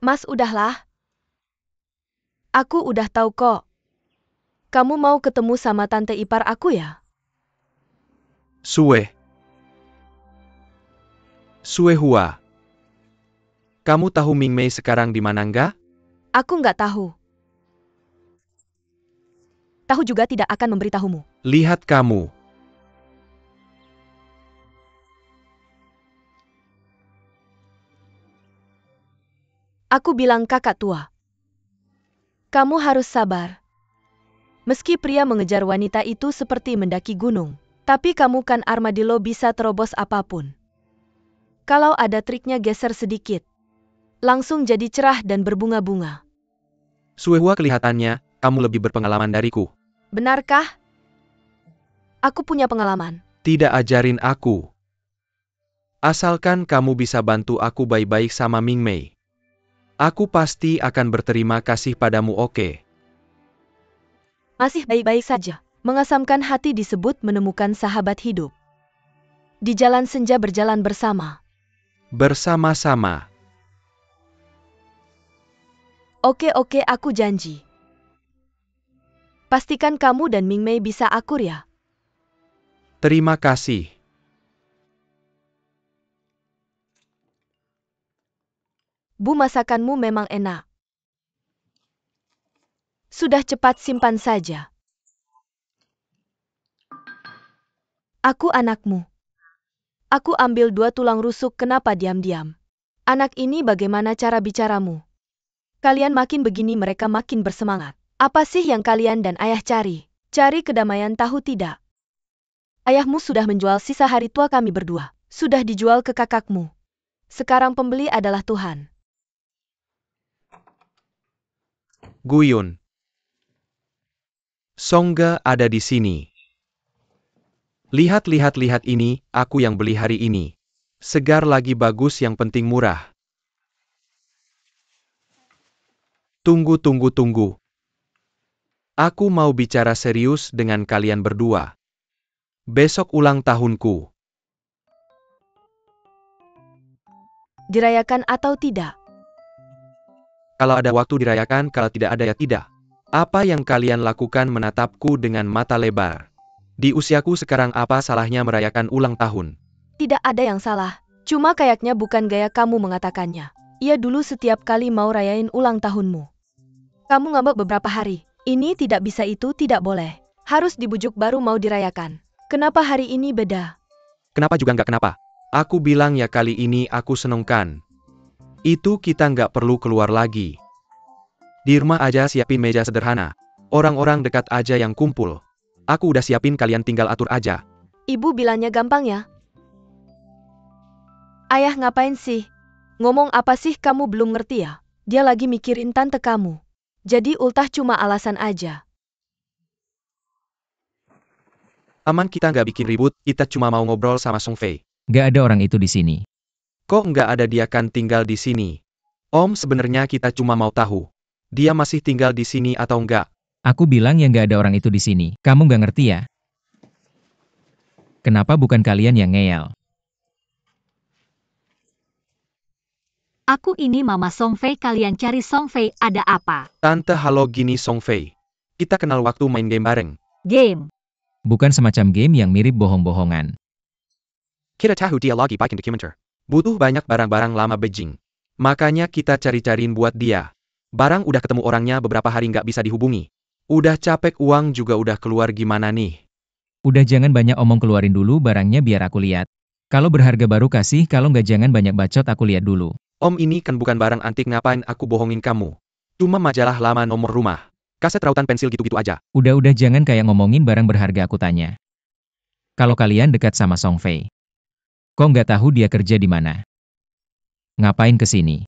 Mas, udahlah. Aku udah tahu kok. Kamu mau ketemu sama tante ipar aku ya? Sue Hua. Kamu tahu Ming Mei sekarang di mana nggak? Aku nggak tahu. Tahu juga tidak akan memberitahumu. Lihat kamu. Aku bilang kakak tua. Kamu harus sabar. Meski pria mengejar wanita itu seperti mendaki gunung, tapi kamu kan armadillo, bisa terobos apapun. Kalau ada triknya geser sedikit, langsung jadi cerah dan berbunga-bunga. Sue Hua, kelihatannya, kamu lebih berpengalaman dariku. Benarkah? Aku punya pengalaman. Tidak ajarin aku. Asalkan kamu bisa bantu aku baik-baik sama Ming Mei. Aku pasti akan berterima kasih padamu, oke? Masih baik-baik saja. Mengasamkan hati disebut menemukan sahabat hidup. Di jalan senja berjalan bersama. Bersama-sama. Oke, aku janji. Pastikan kamu dan Ming Mei bisa akur ya. Terima kasih. Bu, masakanmu memang enak. Sudah, cepat simpan saja. Aku anakmu. Aku ambil 2 tulang rusuk, kenapa diam-diam? Anak ini, bagaimana cara bicaramu? Kalian makin begini mereka makin bersemangat. Apa sih yang kalian dan ayah cari? Cari kedamaian, tahu tidak? Ayahmu sudah menjual sisa hari tua kami berdua. Sudah dijual ke kakakmu. Sekarang pembeli adalah Tuhan. Guyun. Songga ada di sini. Lihat ini, aku yang beli hari ini. Segar lagi, bagus, yang penting murah. Tunggu. Aku mau bicara serius dengan kalian berdua. Besok ulang tahunku. Dirayakan atau tidak? Kalau ada waktu dirayakan, kalau tidak ada ya tidak. Apa yang kalian lakukan menatapku dengan mata lebar? Di usiaku sekarang, apa salahnya merayakan ulang tahun? Tidak ada yang salah. Cuma kayaknya bukan gaya kamu mengatakannya. Iya, dulu setiap kali mau rayain ulang tahunmu. Kamu ngambek beberapa hari. Ini tidak bisa, itu tidak boleh. Harus dibujuk baru mau dirayakan. Kenapa hari ini beda? Kenapa juga nggak kenapa? Aku bilang ya, kali ini aku senengkan. Itu kita nggak perlu keluar lagi. Di rumah aja siapin meja sederhana. Orang-orang dekat aja yang kumpul. Aku udah siapin, kalian tinggal atur aja. Ibu bilangnya gampang ya. Ayah ngapain sih? Ngomong apa sih, kamu belum ngerti ya? Dia lagi mikirin tante kamu. Jadi ultah cuma alasan aja. Aman, kita nggak bikin ribut, kita cuma mau ngobrol sama Song Fei. Gak ada orang itu di sini. Kok nggak ada, dia kan tinggal di sini. Om, sebenarnya kita cuma mau tahu. Dia masih tinggal di sini atau enggak? Aku bilang ya gak ada orang itu di sini. Kamu gak ngerti ya? Kenapa bukan kalian yang ngeyel? Aku ini Mama Song Fei, kalian cari Song Fei ada apa? Tante, halo, gini Song Fei. Kita kenal waktu main game bareng. Game. Bukan semacam game yang mirip bohong-bohongan. Kita tahu dia lagi bikin dokumenter. Butuh banyak barang-barang lama Beijing. Makanya kita cari-cariin buat dia. Barang udah ketemu orangnya beberapa hari nggak bisa dihubungi. Udah capek, uang juga udah keluar, gimana nih? Udah jangan banyak omong, keluarin dulu barangnya biar aku lihat. Kalau berharga baru kasih, kalau nggak jangan banyak bacot, aku lihat dulu. Om, ini kan bukan barang antik, ngapain aku bohongin kamu? Cuma majalah lama, nomor rumah, kaset rautan, pensil gitu-gitu aja. Udah jangan kayak ngomongin barang berharga, aku tanya. Kalau kalian dekat sama Song Fei, kok nggak tahu dia kerja di mana? Ngapain kesini?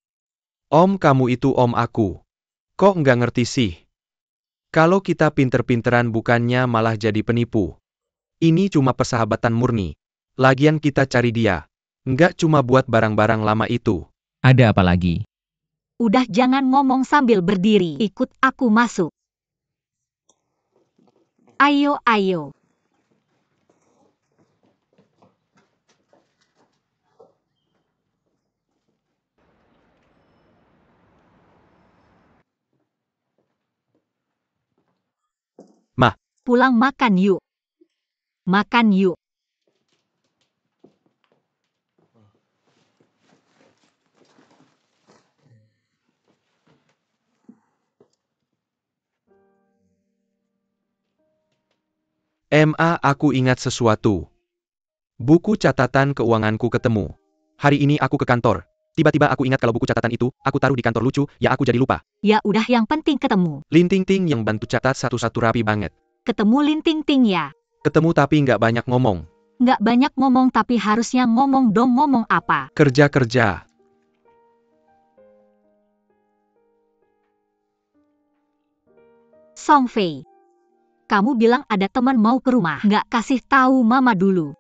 Om, kamu itu om aku. Kok nggak ngerti sih? Kalau kita pinter-pinteran bukannya malah jadi penipu. Ini cuma persahabatan murni. Lagian kita cari dia, nggak cuma buat barang-barang lama itu. Ada apa lagi? Udah jangan ngomong sambil berdiri, ikut aku masuk. Ayo, ayo. Ma. Pulang makan yuk. Makan yuk. Aku ingat sesuatu. Buku catatan keuanganku ketemu. Hari ini aku ke kantor. Tiba-tiba aku ingat kalau buku catatan itu, aku taruh di kantor, lucu, ya aku jadi lupa. Ya udah, yang penting ketemu. Lin Ting Ting yang bantu catat satu-satu rapi banget. Ketemu Lin Ting Ting ya. Ketemu tapi nggak banyak ngomong. Nggak banyak ngomong tapi harusnya ngomong dong. Ngomong apa? Kerja-kerja. Song Fei. Kamu bilang ada teman mau ke rumah, nggak kasih tahu mama dulu.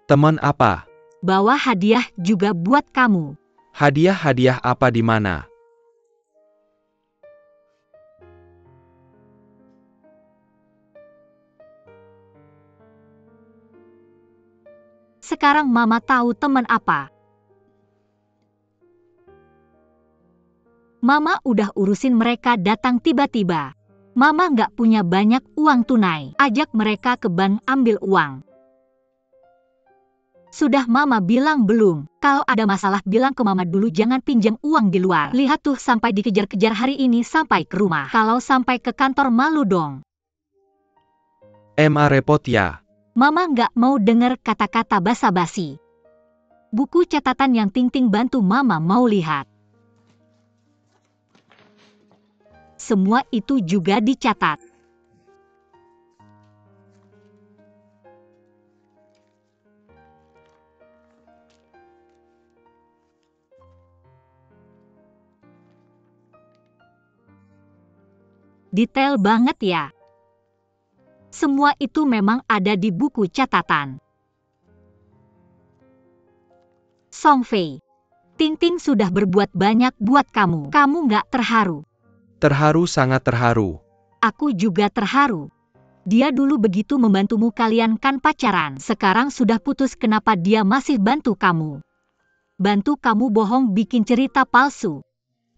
Teman apa? Bawa hadiah juga buat kamu. Hadiah apa, di mana? Sekarang mama tahu teman apa. Mama udah urusin mereka datang tiba-tiba. Mama nggak punya banyak uang tunai. Ajak mereka ke bank ambil uang. Sudah mama bilang belum? Kalau ada masalah bilang ke mama dulu, jangan pinjam uang di luar. Lihat tuh, sampai dikejar-kejar hari ini sampai ke rumah. Kalau sampai ke kantor malu dong. Repot ya. Mama nggak mau dengar kata-kata basa-basi. Buku catatan yang Ting Ting bantu mama mau lihat. Semua itu juga dicatat. Detail banget ya. Semua itu memang ada di buku catatan. Song Fei, Ting Ting sudah berbuat banyak buat kamu. Kamu nggak terharu? Terharu, sangat terharu. Aku juga terharu. Dia dulu begitu membantumu, kalian kan pacaran. Sekarang sudah putus, kenapa dia masih bantu kamu? Bantu kamu bohong, bikin cerita palsu.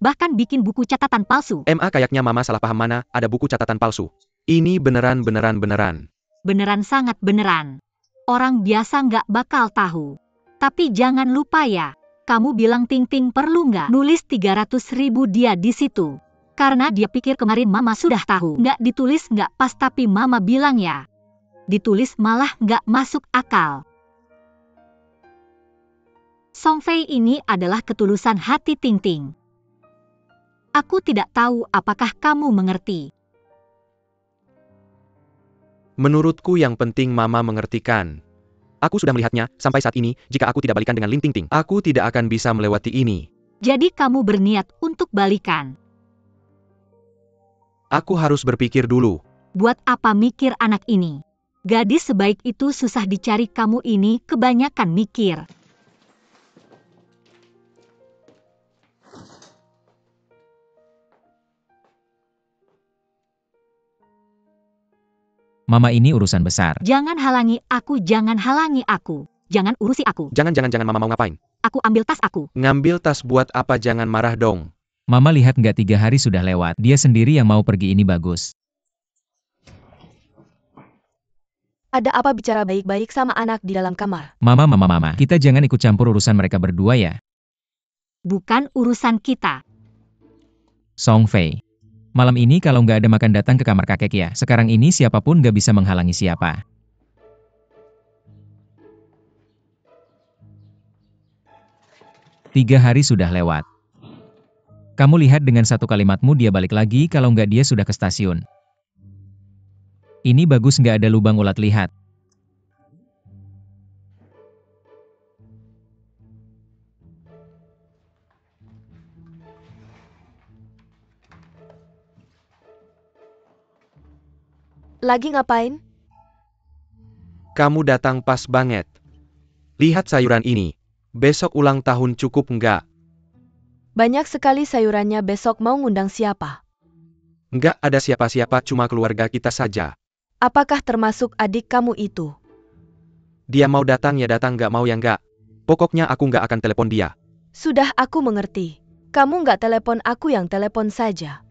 Bahkan bikin buku catatan palsu. Kayaknya mama salah paham, mana ada buku catatan palsu. Ini beneran. Beneran, sangat beneran. Orang biasa nggak bakal tahu. Tapi jangan lupa ya, kamu bilang Ting Ting perlu nggak nulis 300.000 dia di situ. Karena dia pikir kemarin mama sudah tahu. Nggak ditulis nggak pas, tapi mama bilang ya. Ditulis malah nggak masuk akal. Song Fei, ini adalah ketulusan hati Ting Ting. Aku tidak tahu apakah kamu mengerti. Menurutku yang penting mama mengertikan. Aku sudah melihatnya, sampai saat ini, jika aku tidak balikan dengan Lin Ting Ting, aku tidak akan bisa melewati ini. Jadi kamu berniat untuk balikan? Aku harus berpikir dulu. Buat apa mikir anak ini? Gadis sebaik itu susah dicari, kamu ini kebanyakan mikir. Mama, ini urusan besar. Jangan halangi aku, jangan halangi aku. Jangan urusi aku. Jangan, mama mau ngapain? Aku ambil tas aku. Ngambil tas buat apa? Jangan marah dong. Mama lihat nggak 3 hari sudah lewat, dia sendiri yang mau pergi, ini bagus. Ada apa bicara baik-baik sama anak di dalam kamar? Mama, kita jangan ikut campur urusan mereka berdua ya. Bukan urusan kita. Song Fei. Malam ini kalau nggak ada makan datang ke kamar kakek ya. Sekarang ini siapapun nggak bisa menghalangi siapa. Tiga hari sudah lewat. Kamu lihat dengan satu kalimatmu dia balik lagi kalau nggak dia sudah ke stasiun. Ini bagus nggak ada lubang ulat lihat. Lagi ngapain? Kamu datang pas banget. Lihat sayuran ini. Besok ulang tahun cukup nggak? Banyak sekali sayurannya, besok mau ngundang siapa? Nggak ada siapa-siapa, cuma keluarga kita saja. Apakah termasuk adik kamu itu? Dia mau datang ya datang, nggak mau ya nggak. Pokoknya aku nggak akan telepon dia. Sudah, aku mengerti. Kamu nggak telepon, aku yang telepon saja.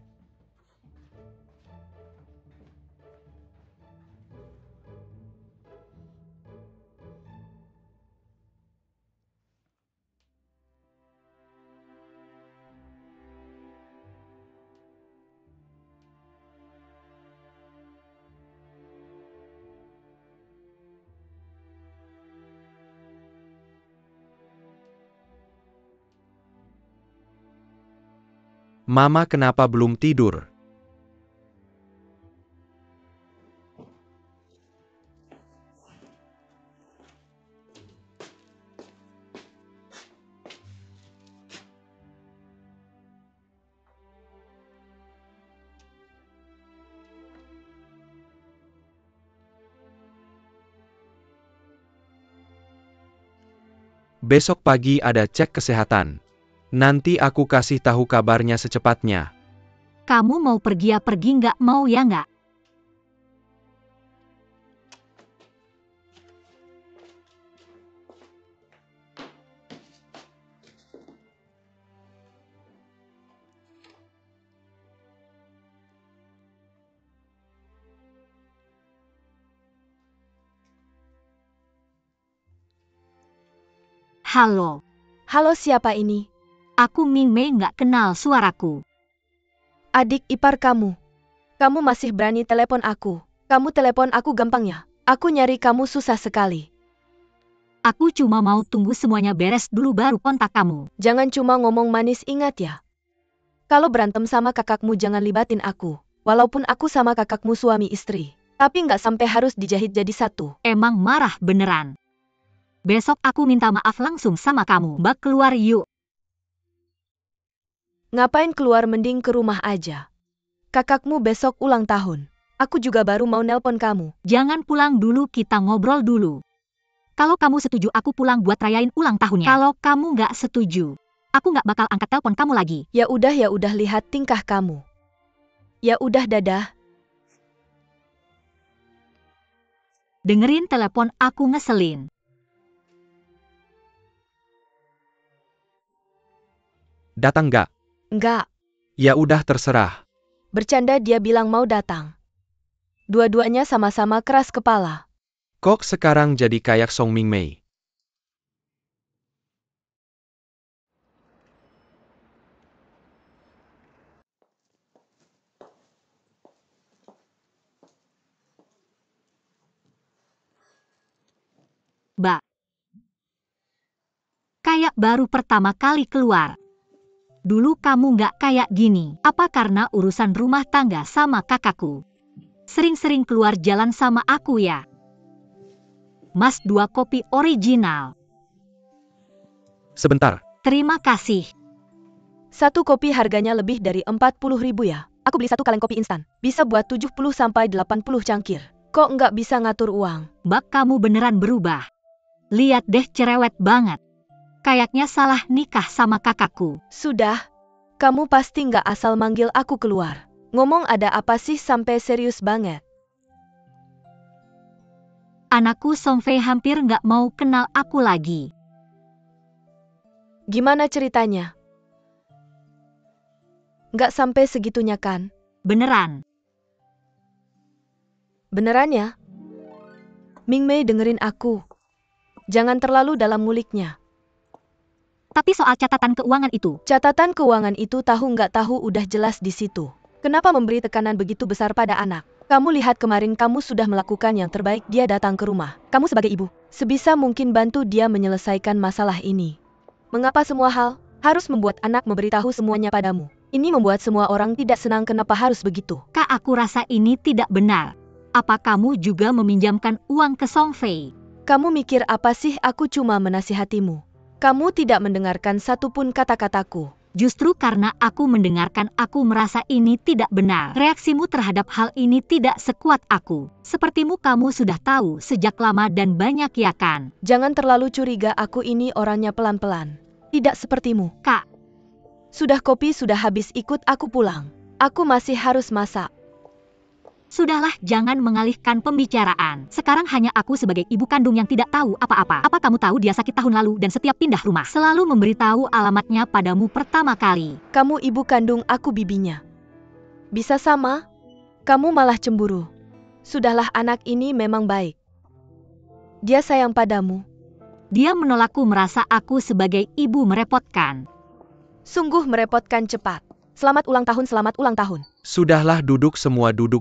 Mama kenapa belum tidur? Besok pagi ada cek kesehatan. Nanti aku kasih tahu kabarnya secepatnya. Kamu mau pergi ya pergi, nggak mau ya nggak. Halo, Halo, siapa ini? aku Ming Mei, nggak kenal suaraku. Adik ipar kamu. Kamu masih berani telepon aku? Kamu telepon aku gampang ya? Aku nyari kamu susah sekali. Aku cuma mau tunggu semuanya beres dulu baru kontak kamu. Jangan cuma ngomong manis, ingat ya. Kalau berantem sama kakakmu jangan libatin aku. Walaupun aku sama kakakmu suami istri. Tapi nggak sampai harus dijahit jadi satu. Emang marah beneran. Besok aku minta maaf langsung sama kamu. Mbak, keluar yuk. Ngapain keluar, mending ke rumah aja. Kakakmu besok ulang tahun. Aku juga baru mau nelpon kamu. Jangan pulang dulu, kita ngobrol dulu. Kalau kamu setuju aku pulang buat rayain ulang tahunnya. Kalau kamu nggak setuju, aku nggak bakal angkat telepon kamu lagi. Ya udah, lihat tingkah kamu. Ya udah, dadah. Dengerin telepon aku ngeselin. Datang nggak? Enggak. Ya udah terserah. Bercanda, dia bilang mau datang. Dua-duanya sama-sama keras kepala. Kok sekarang jadi kayak Song Ming Mei? Mbak. Kayak baru pertama kali keluar. Dulu kamu nggak kayak gini. Apa karena urusan rumah tangga sama kakakku? Sering-sering keluar jalan sama aku ya? Mas, 2 kopi original. Sebentar. Terima kasih. Satu kopi harganya lebih dari 40.000 ya. Aku beli satu kaleng kopi instan. Bisa buat 70-80 cangkir. Kok nggak bisa ngatur uang? Mbak, kamu beneran berubah. Lihat deh, cerewet banget. Kayaknya salah nikah sama kakakku. Sudah. Kamu pasti nggak asal manggil aku keluar. Ngomong ada apa sih sampai serius banget? Anakku Song Fei hampir nggak mau kenal aku lagi. Gimana ceritanya? Nggak sampai segitunya kan? Beneran. Beneran ya? Ming Mei, dengerin aku. Jangan terlalu dalam nguliknya. Tapi soal catatan keuangan itu, Catatan keuangan itu tahu nggak tahu udah jelas di situ. Kenapa memberi tekanan begitu besar pada anak? Kamu lihat kemarin kamu sudah melakukan yang terbaik, dia datang ke rumah. Kamu sebagai ibu, sebisa mungkin bantu dia menyelesaikan masalah ini. Mengapa semua hal harus membuat anak memberitahu semuanya padamu? Ini membuat semua orang tidak senang. Kenapa harus begitu? Kak, aku rasa ini tidak benar. Apa kamu juga meminjamkan uang ke Song Fei? Kamu mikir apa sih? Aku cuma menasihatimu. Kamu tidak mendengarkan satupun kata-kataku. Justru karena aku mendengarkan, aku merasa ini tidak benar. Reaksimu terhadap hal ini tidak sekuat aku. Sepertimu kamu sudah tahu sejak lama dan banyak, ya kan? Jangan terlalu curiga, aku ini orangnya pelan-pelan. Tidak sepertimu. Kak, Sudah kopi sudah habis, ikut aku pulang. Aku masih harus masak. sudahlah, jangan mengalihkan pembicaraan. Sekarang hanya aku sebagai ibu kandung yang tidak tahu apa-apa. Apa kamu tahu dia sakit tahun lalu dan setiap pindah rumah selalu memberitahu alamatnya padamu pertama kali? Kamu ibu kandung, aku bibinya. Bisa sama? Kamu malah cemburu. Sudahlah, anak ini memang baik. Dia sayang padamu. Dia menolakku, merasa aku sebagai ibu merepotkan. Sungguh merepotkan. Cepat. Selamat ulang tahun, selamat ulang tahun. Sudahlah, duduk semua, duduk.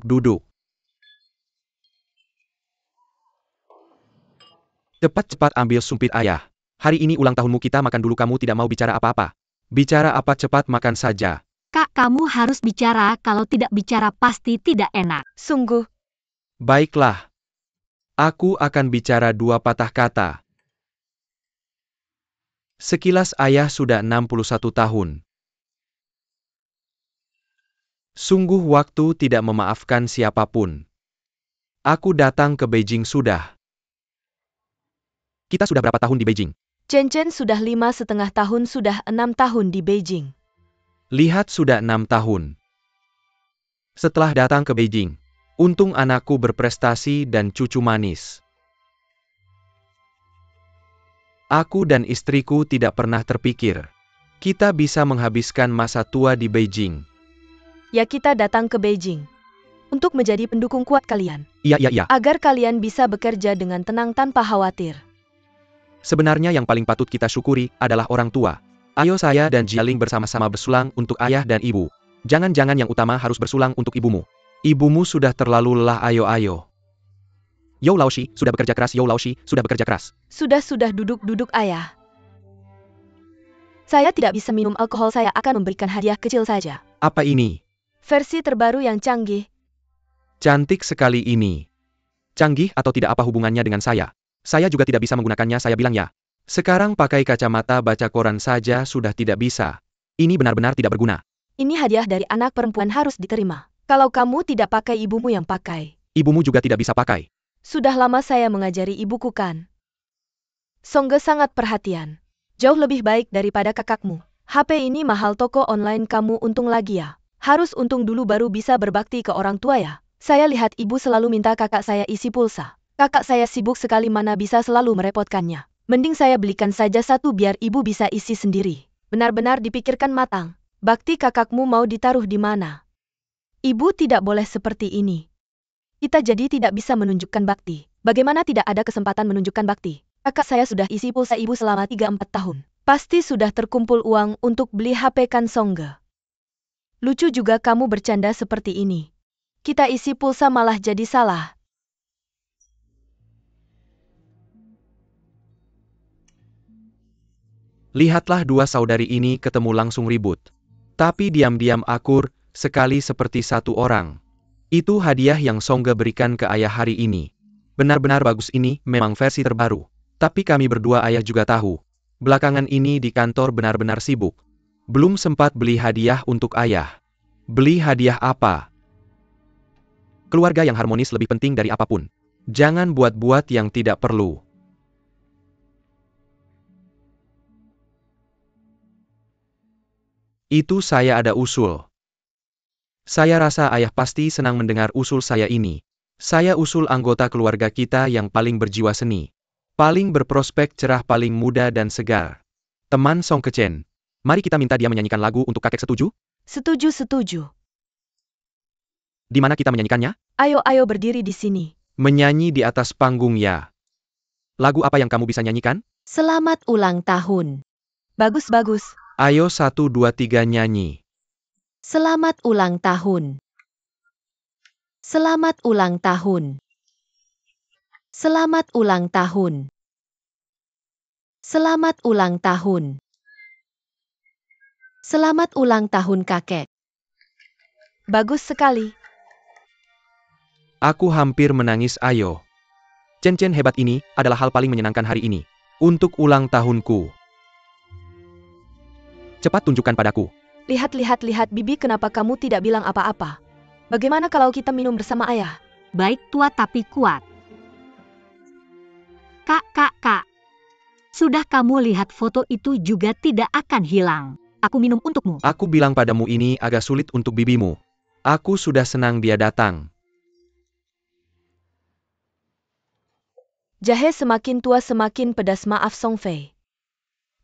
Cepat-cepat ambil sumpit ayah. Hari ini ulang tahunmu, kita makan dulu. Kamu tidak mau bicara apa-apa. Bicara apa? Cepat makan saja. Kak, kamu harus bicara, kalau tidak bicara pasti tidak enak. Sungguh. Baiklah. Aku akan bicara 2 patah kata. Sekilas ayah sudah 61 tahun. Sungguh waktu tidak memaafkan siapapun. Aku datang ke Beijing sudah. Kita sudah berapa tahun di Beijing? Chen sudah 5,5 tahun, sudah 6 tahun di Beijing. Lihat, sudah 6 tahun. Setelah datang ke Beijing, untung anakku berprestasi dan cucu manis. Aku dan istriku tidak pernah terpikir kita bisa menghabiskan masa tua di Beijing. Ya, kita datang ke Beijing untuk menjadi pendukung kuat kalian. Iya. Agar kalian bisa bekerja dengan tenang tanpa khawatir. Sebenarnya yang paling patut kita syukuri adalah orang tua. Ayo saya dan Jialing bersama-sama bersulang untuk ayah dan ibu. Jangan-jangan yang utama harus bersulang untuk ibumu. Ibumu sudah terlalu lelah. Ayo. Yo Laoshi, sudah bekerja keras. Yo Laoshi, sudah bekerja keras. Sudah, duduk ayah. Saya tidak bisa minum alkohol, saya akan memberikan hadiah kecil saja. Apa ini? Versi terbaru yang canggih. Cantik sekali ini. Canggih atau tidak, apa hubungannya dengan saya? Saya juga tidak bisa menggunakannya, saya bilang ya. Sekarang pakai kacamata baca koran saja sudah tidak bisa. Ini benar-benar tidak berguna. Ini hadiah dari anak perempuan, harus diterima. Kalau kamu tidak pakai, ibumu yang pakai. Ibumu juga tidak bisa pakai. Sudah lama saya mengajari ibuku kan. Songge sangat perhatian. Jauh lebih baik daripada kakakmu. HP ini mahal, toko online kamu untung lagi ya. Harus untung dulu baru bisa berbakti ke orang tua ya. Saya lihat ibu selalu minta kakak saya isi pulsa. Kakak saya sibuk sekali, mana bisa selalu merepotkannya. Mending saya belikan saja satu biar ibu bisa isi sendiri. Benar-benar dipikirkan matang. Bakti kakakmu mau ditaruh di mana? Ibu tidak boleh seperti ini. Kita jadi tidak bisa menunjukkan bakti. Bagaimana tidak ada kesempatan menunjukkan bakti? Kakak saya sudah isi pulsa ibu selama 3-4 tahun. Pasti sudah terkumpul uang untuk beli HP kan Songge. Lucu juga kamu bercanda seperti ini. Kita isi pulsa malah jadi salah. Lihatlah, 2 saudari ini ketemu langsung ribut. Tapi diam-diam akur sekali seperti satu orang. Itu hadiah yang Songge berikan ke ayah hari ini. Benar-benar bagus, ini memang versi terbaru. Tapi kami berdua ayah juga tahu. Belakangan ini di kantor benar-benar sibuk. Belum sempat beli hadiah untuk ayah. Beli hadiah apa? Keluarga yang harmonis lebih penting dari apapun. Jangan buat-buat yang tidak perlu. Itu saya ada usul. Saya rasa ayah pasti senang mendengar usul saya ini. Saya usul anggota keluarga kita yang paling berjiwa seni. Paling berprospek cerah, paling muda dan segar. Teman Song Kechen. Mari kita minta dia menyanyikan lagu untuk kakek, setuju? Setuju. Di mana kita menyanyikannya? Ayo berdiri di sini. Menyanyi di atas panggung ya. Lagu apa yang kamu bisa nyanyikan? Selamat ulang tahun. Bagus-bagus. Ayo 1, 2, 3 nyanyi. Selamat ulang tahun. Selamat ulang tahun. Selamat ulang tahun. Selamat ulang tahun. Selamat ulang tahun kakek. Bagus sekali. Aku hampir menangis ayo. Chen hebat ini adalah hal paling menyenangkan hari ini. Untuk ulang tahunku. Cepat tunjukkan padaku. Lihat, Bibi, kenapa kamu tidak bilang apa-apa? Bagaimana kalau kita minum bersama ayah? Baik, tua tapi kuat. Kak. Sudah kamu lihat foto itu juga tidak akan hilang. Aku minum untukmu. Aku bilang padamu ini agak sulit untuk bibimu. Aku sudah senang dia datang. Jahe semakin tua semakin pedas, maaf Song Fei.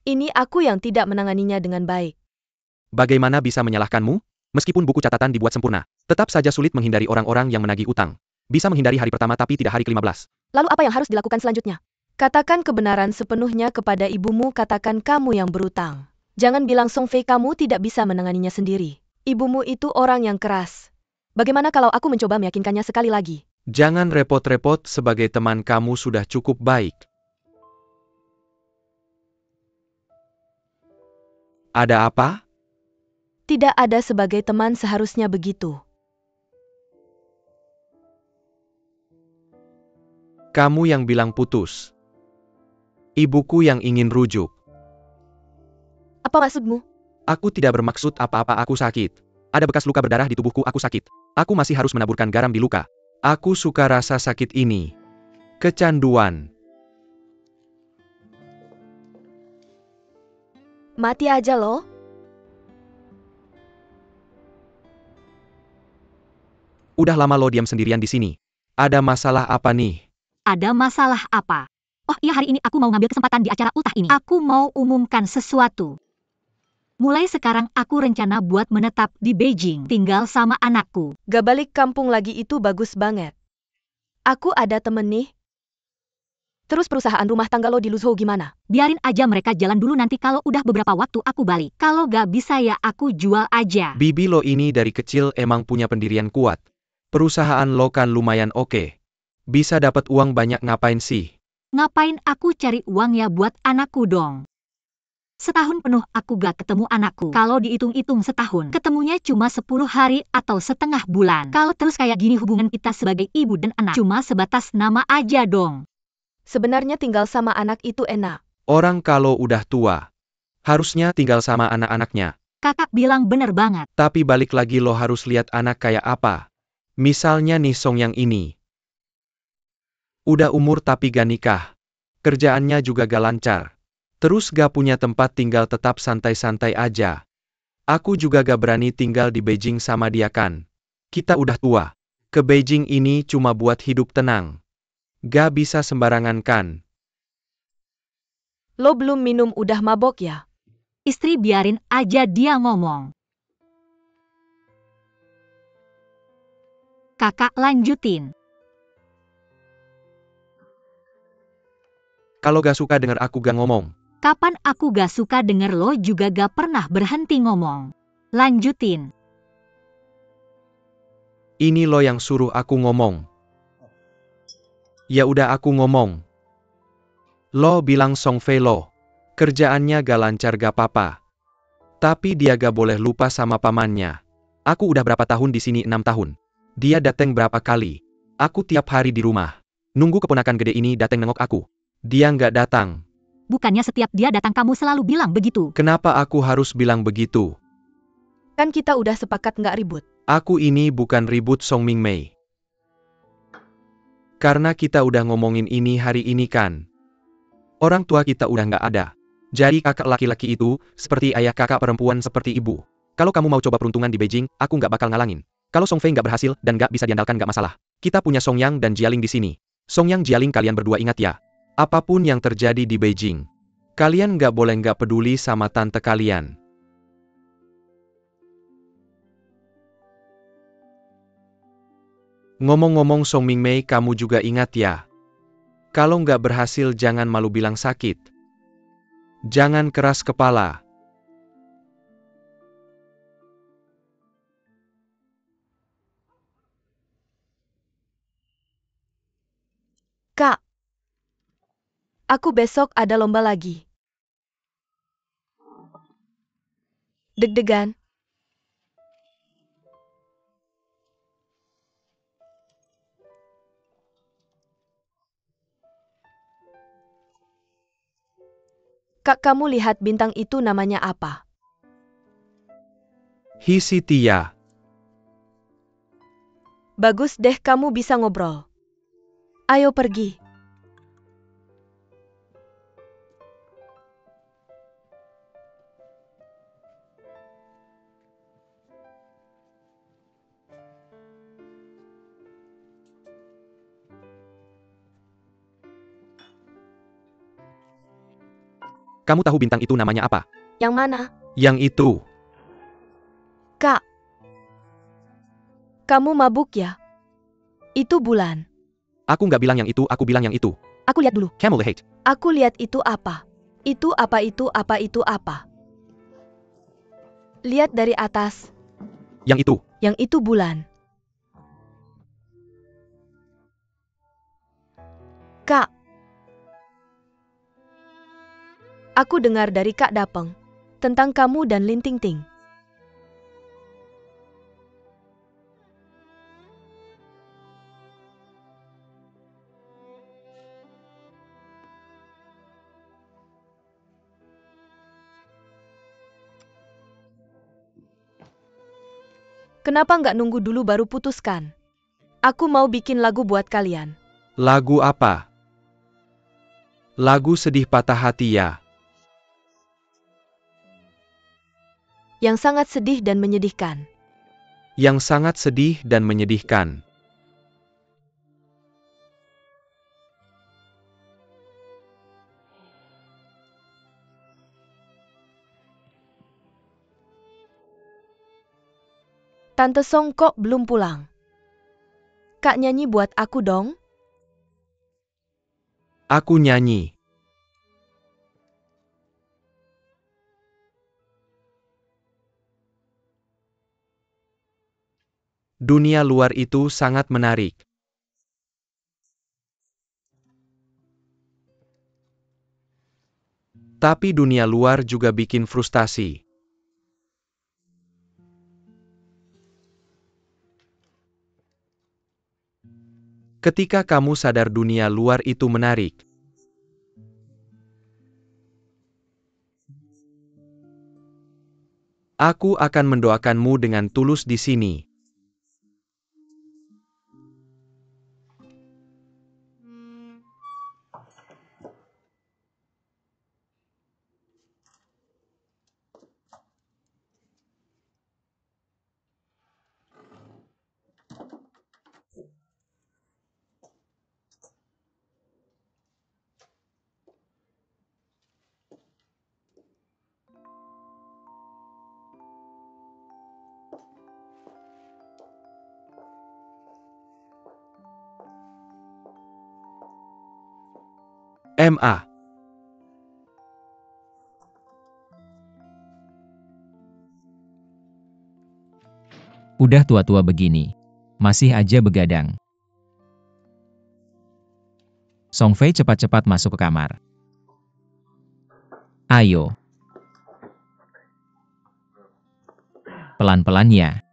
Ini aku yang tidak menanganinya dengan baik. Bagaimana bisa menyalahkanmu? Meskipun buku catatan dibuat sempurna, tetap saja sulit menghindari orang-orang yang menagih utang. Bisa menghindari hari pertama tapi tidak hari ke-15. Lalu apa yang harus dilakukan selanjutnya? Katakan kebenaran sepenuhnya kepada ibumu, katakan kamu yang berutang. Jangan bilang Song Fei kamu tidak bisa menanganinya sendiri. Ibumu itu orang yang keras. Bagaimana kalau aku mencoba meyakinkannya sekali lagi? Jangan repot-repot, sebagai teman kamu sudah cukup baik. Ada apa? Tidak ada, sebagai teman seharusnya begitu. Kamu yang bilang putus. Ibuku yang ingin rujuk. Apa maksudmu? Aku tidak bermaksud apa-apa, aku sakit. Ada bekas luka berdarah di tubuhku, aku sakit. Aku masih harus menaburkan garam di luka. Aku suka rasa sakit ini. Kecanduan. Mati aja loh. Udah lama lo diam sendirian di sini. Ada masalah apa nih? Ada masalah apa? Oh iya, hari ini aku mau ngambil kesempatan di acara ultah ini. Aku mau umumkan sesuatu. Mulai sekarang aku rencana buat menetap di Beijing, tinggal sama anakku. Gak balik kampung lagi, itu bagus banget. Aku ada temen nih. Terus perusahaan rumah tangga lo di Luzhou gimana? Biarin aja mereka jalan dulu, nanti kalau udah beberapa waktu aku balik. Kalau gak bisa ya aku jual aja. Bibi lo ini dari kecil emang punya pendirian kuat. Perusahaan lo kan lumayan oke. Bisa dapat uang banyak, ngapain sih? Ngapain aku cari uang ya, buat anakku dong. Setahun penuh aku gak ketemu anakku. Kalau dihitung-hitung setahun, ketemunya cuma 10 hari atau setengah bulan. Kalau terus kayak gini hubungan kita sebagai ibu dan anak cuma sebatas nama aja dong. Sebenarnya tinggal sama anak itu enak. Orang kalau udah tua, harusnya tinggal sama anak-anaknya. Kakak bilang bener banget. Tapi balik lagi, lo harus lihat anak kayak apa. Misalnya nih Song yang ini. Udah umur tapi gak nikah. Kerjaannya juga gak lancar. Terus gak punya tempat tinggal, tetap santai-santai aja. Aku juga gak berani tinggal di Beijing sama dia kan. Kita udah tua. Ke Beijing ini cuma buat hidup tenang. Gak bisa sembarangan kan. Lo belum minum udah mabok ya? Istri biarin aja dia ngomong. Kakak lanjutin. Kalau gak suka denger aku gak ngomong. Kapan aku gak suka denger, lo juga gak pernah berhenti ngomong. Lanjutin. Ini lo yang suruh aku ngomong. Ya udah aku ngomong. Lo bilang Song Fei lo. Kerjaannya gak lancar gak apa-apa. Tapi dia gak boleh lupa sama pamannya. Aku udah berapa tahun di sini, 6 tahun. Dia dateng berapa kali. Aku tiap hari di rumah. Nunggu keponakan gede ini dateng nengok aku. Dia nggak datang. Bukannya setiap dia datang kamu selalu bilang begitu? Kenapa aku harus bilang begitu? Kan kita udah sepakat nggak ribut. Aku ini bukan ribut Song Mingmei. Karena kita udah ngomongin ini hari ini kan. Orang tua kita udah nggak ada. Jadi kakak laki-laki itu, seperti ayah, kakak perempuan seperti ibu. Kalau kamu mau coba peruntungan di Beijing, aku nggak bakal ngalangin. Kalau Song Fei nggak berhasil dan nggak bisa diandalkan, nggak masalah. Kita punya Song Yang dan Jialing di sini. Song Yang, Jialing, kalian berdua ingat ya. Apapun yang terjadi di Beijing, kalian nggak boleh nggak peduli sama tante kalian. Ngomong-ngomong Song Mingmei, kamu juga ingat ya. Kalau nggak berhasil jangan malu bilang sakit. Jangan keras kepala. Kak, aku besok ada lomba lagi. Deg-degan. Kak, kamu lihat bintang itu namanya apa? Hisitia. Bagus deh kamu bisa ngobrol. Ayo pergi. Kamu tahu bintang itu namanya apa? Yang mana? Yang itu. Kak. Kamu mabuk ya? Itu bulan. Aku nggak bilang yang itu, aku bilang yang itu. Aku lihat dulu. Camelhate. Aku lihat itu apa? Itu apa itu apa itu apa? Lihat dari atas. Yang itu. Yang itu bulan. Kak. Aku dengar dari Kak Dapeng tentang kamu dan Lin Ting Ting. Kenapa nggak nunggu dulu baru putuskan? Aku mau bikin lagu buat kalian. Lagu apa? Lagu sedih patah hati ya. Yang sangat sedih dan menyedihkan. Yang sangat sedih dan menyedihkan. Tante Song kok belum pulang? Kak nyanyi buat aku dong. Aku nyanyi. Dunia luar itu sangat menarik. Tapi dunia luar juga bikin frustasi. Ketika kamu sadar dunia luar itu menarik, aku akan mendoakanmu dengan tulus di sini. MA. Udah tua-tua begini. Masih aja begadang. Song Fei cepat-cepat masuk ke kamar. Ayo. Pelan-pelan ya.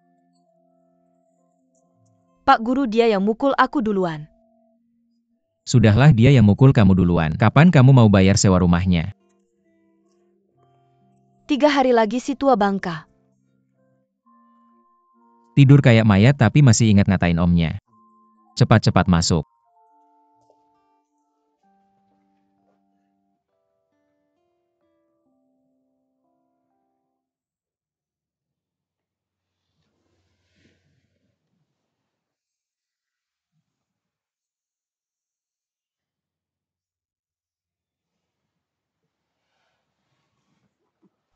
Pak Guru dia yang mukul aku duluan. Sudahlah dia yang mukul kamu duluan. Kapan kamu mau bayar sewa rumahnya? 3 hari lagi si tua bangka. Tidur kayak mayat tapi masih ingat ngatain omnya. Cepat-cepat masuk.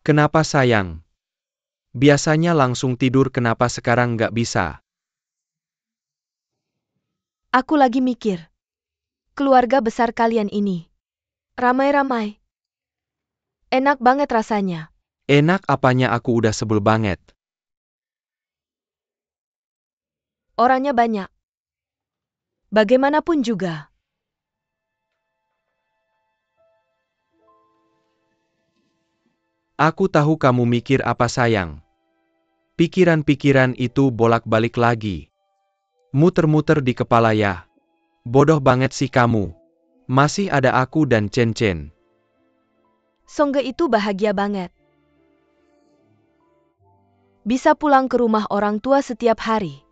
Kenapa sayang? Biasanya langsung tidur, kenapa sekarang nggak bisa? Aku lagi mikir. Keluarga besar kalian ini. Ramai-ramai. Enak banget rasanya. Enak apanya, aku udah sebel banget. Orangnya banyak. Bagaimanapun juga. Aku tahu kamu mikir apa sayang. Pikiran-pikiran itu bolak-balik lagi. Muter-muter di kepala ya. Bodoh banget sih kamu. Masih ada aku dan Chen-Chen. Songge itu bahagia banget. Bisa pulang ke rumah orang tua setiap hari.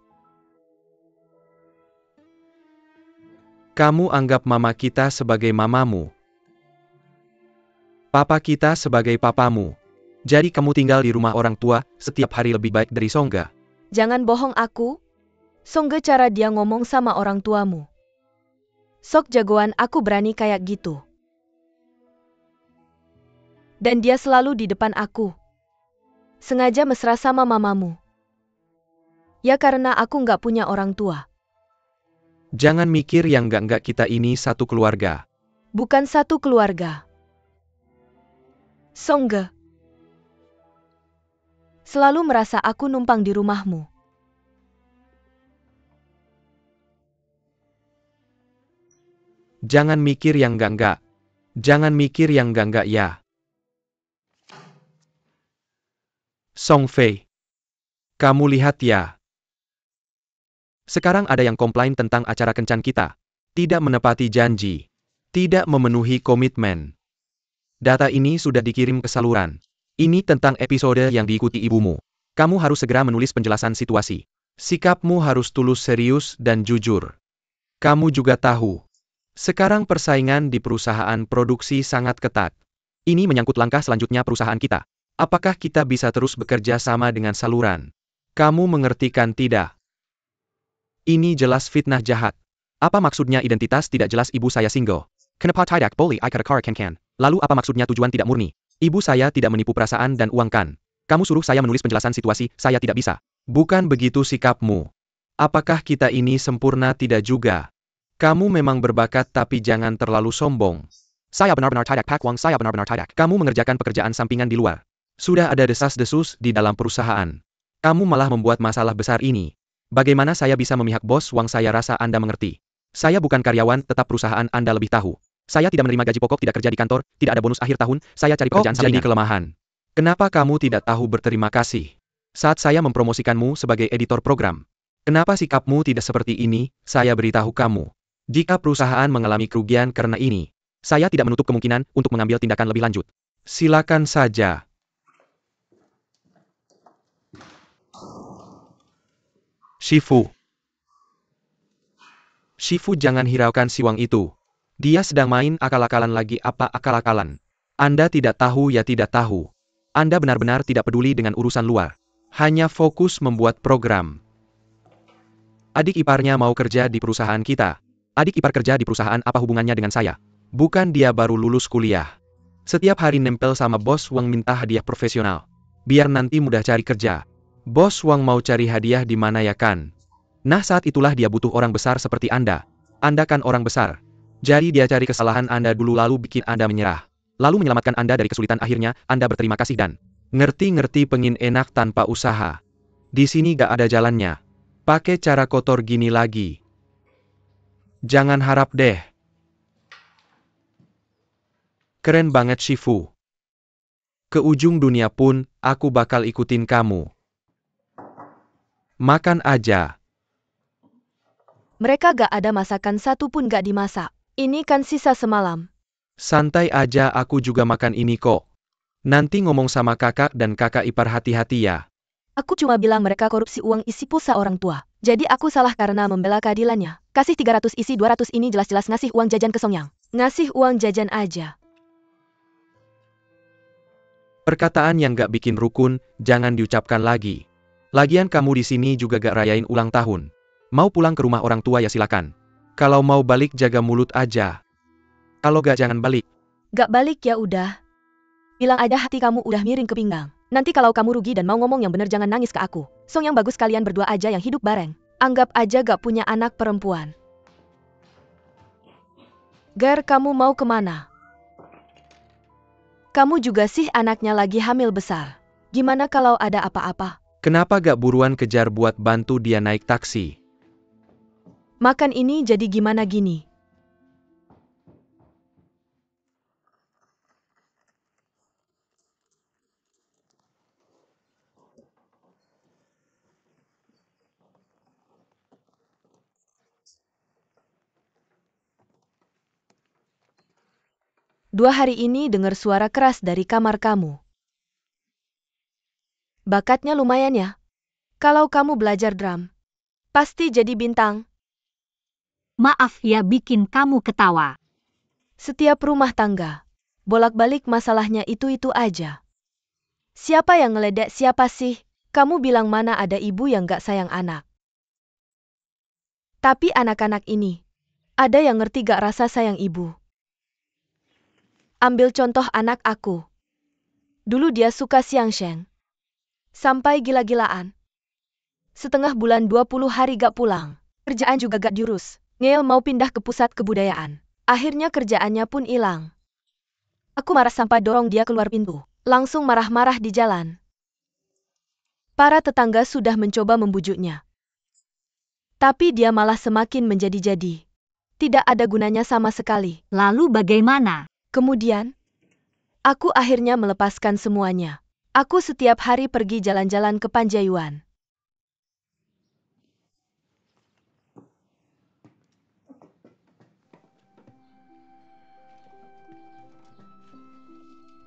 Kamu anggap mama kita sebagai mamamu. Papa kita sebagai papamu. Jadi kamu tinggal di rumah orang tua setiap hari lebih baik dari Songga. Jangan bohong aku. Songge cara dia ngomong sama orang tuamu. Sok jagoan aku berani kayak gitu. Dan dia selalu di depan aku. Sengaja mesra sama mamamu. Ya karena aku nggak punya orang tua. Jangan mikir yang enggak kita ini satu keluarga. Bukan satu keluarga. Songge. Selalu merasa aku numpang di rumahmu. Jangan mikir yang enggak. Jangan mikir yang enggak ya. Song Fei. Kamu lihat ya. Sekarang ada yang komplain tentang acara kencan kita. Tidak menepati janji. Tidak memenuhi komitmen. Data ini sudah dikirim ke saluran. Ini tentang episode yang diikuti ibumu. Kamu harus segera menulis penjelasan situasi. Sikapmu harus tulus, serius, dan jujur. Kamu juga tahu. Sekarang persaingan di perusahaan produksi sangat ketat. Ini menyangkut langkah selanjutnya perusahaan kita. Apakah kita bisa terus bekerja sama dengan saluran? Kamu mengerti kan tidak? Ini jelas fitnah jahat. Apa maksudnya identitas tidak jelas ibu saya single? Kenapa tidak boleh I car can? Lalu apa maksudnya tujuan tidak murni? Ibu saya tidak menipu perasaan dan uang kan? Kamu suruh saya menulis penjelasan situasi, saya tidak bisa. Bukan begitu sikapmu. Apakah kita ini sempurna? Tidak juga. Kamu memang berbakat tapi jangan terlalu sombong. Saya benar-benar tidak pak uang, saya benar-benar tidak. Kamu mengerjakan pekerjaan sampingan di luar. Sudah ada desas-desus di dalam perusahaan. Kamu malah membuat masalah besar ini. Bagaimana saya bisa memihak bos uang? Saya rasa Anda mengerti. Saya bukan karyawan, tetap perusahaan Anda lebih tahu. Saya tidak menerima gaji pokok, tidak kerja di kantor, tidak ada bonus akhir tahun, saya cari pekerjaan sampingan. Jadi kelemahan. Kenapa kamu tidak tahu berterima kasih? Saat saya mempromosikanmu sebagai editor program. Kenapa sikapmu tidak seperti ini? Saya beritahu kamu. Jika perusahaan mengalami kerugian karena ini, saya tidak menutup kemungkinan untuk mengambil tindakan lebih lanjut. Silakan saja. Shifu. Shifu, jangan hiraukan si Wang itu. Dia sedang main akal-akalan lagi. Apa akal-akalan? Anda tidak tahu ya tidak tahu. Anda benar-benar tidak peduli dengan urusan luar. Hanya fokus membuat program. Adik iparnya mau kerja di perusahaan kita. Adik ipar kerja di perusahaan apa hubungannya dengan saya? Bukan dia baru lulus kuliah. Setiap hari nempel sama bos Wang minta hadiah profesional. Biar nanti mudah cari kerja. Bos Wang mau cari hadiah di mana ya kan? Nah saat itulah dia butuh orang besar seperti Anda. Anda kan orang besar. Jadi dia cari kesalahan Anda dulu lalu bikin Anda menyerah. Lalu menyelamatkan Anda dari kesulitan, akhirnya Anda berterima kasih dan ngerti-ngerti pengin enak tanpa usaha. Di sini gak ada jalannya. Pakai cara kotor gini lagi. Jangan harap deh. Keren banget Shifu. Ke ujung dunia pun, aku bakal ikutin kamu. Makan aja. Mereka gak ada masakan satu pun gak dimasak. Ini kan sisa semalam. Santai aja, aku juga makan ini kok. Nanti ngomong sama kakak dan kakak ipar, hati-hati ya. Aku cuma bilang mereka korupsi uang isi pulsa orang tua. Jadi aku salah karena membela keadilannya. Kasih 300 isi 200 ini jelas-jelas ngasih uang jajan ke Songyang. Ngasih uang jajan aja. Perkataan yang gak bikin rukun, jangan diucapkan lagi. Lagian kamu di sini juga gak rayain ulang tahun. Mau pulang ke rumah orang tua ya silakan. Kalau mau balik jaga mulut aja. Kalau gak jangan balik. Gak balik ya udah. Bilang aja hati kamu udah miring ke pinggang. Nanti kalau kamu rugi dan mau ngomong yang bener jangan nangis ke aku. Songyang bagus kalian berdua aja yang hidup bareng. Anggap aja gak punya anak perempuan. Gar, kamu mau kemana? Kamu juga sih anaknya lagi hamil besar. Gimana kalau ada apa-apa? Kenapa gak buruan kejar buat bantu dia naik taksi? Makan ini jadi gimana gini? Dua hari ini dengar suara keras dari kamar kamu. Bakatnya lumayan ya. Kalau kamu belajar drum, pasti jadi bintang. Maaf ya bikin kamu ketawa. Setiap rumah tangga, bolak-balik masalahnya itu-itu aja. Siapa yang ngeledek siapa sih? Kamu bilang mana ada ibu yang gak sayang anak. Tapi anak-anak ini, ada yang ngerti gak rasa sayang ibu? Ambil contoh anak aku. Dulu dia suka Xiangsheng. Sampai gila-gilaan. Setengah bulan 20 hari gak pulang. Kerjaan juga gak diurus. Ngeyel mau pindah ke pusat kebudayaan. Akhirnya kerjaannya pun hilang. Aku marah sampai dorong dia keluar pintu. Langsung marah-marah di jalan. Para tetangga sudah mencoba membujuknya. Tapi dia malah semakin menjadi-jadi. Tidak ada gunanya sama sekali. Lalu bagaimana? Kemudian, aku akhirnya melepaskan semuanya. Aku setiap hari pergi jalan-jalan ke Panjayuan.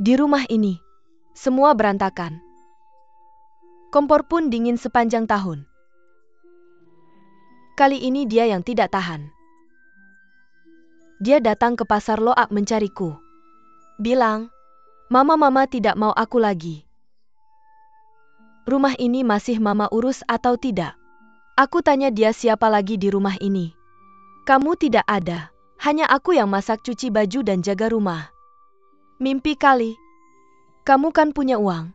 Di rumah ini, semua berantakan. Kompor pun dingin sepanjang tahun. Kali ini dia yang tidak tahan. Dia datang ke pasar Loak mencariku. Bilang, Mama tidak mau aku lagi. Rumah ini masih Mama urus atau tidak? Aku tanya dia siapa lagi di rumah ini. Kamu tidak ada, hanya aku yang masak, cuci baju dan jaga rumah. Mimpi kali. Kamu kan punya uang.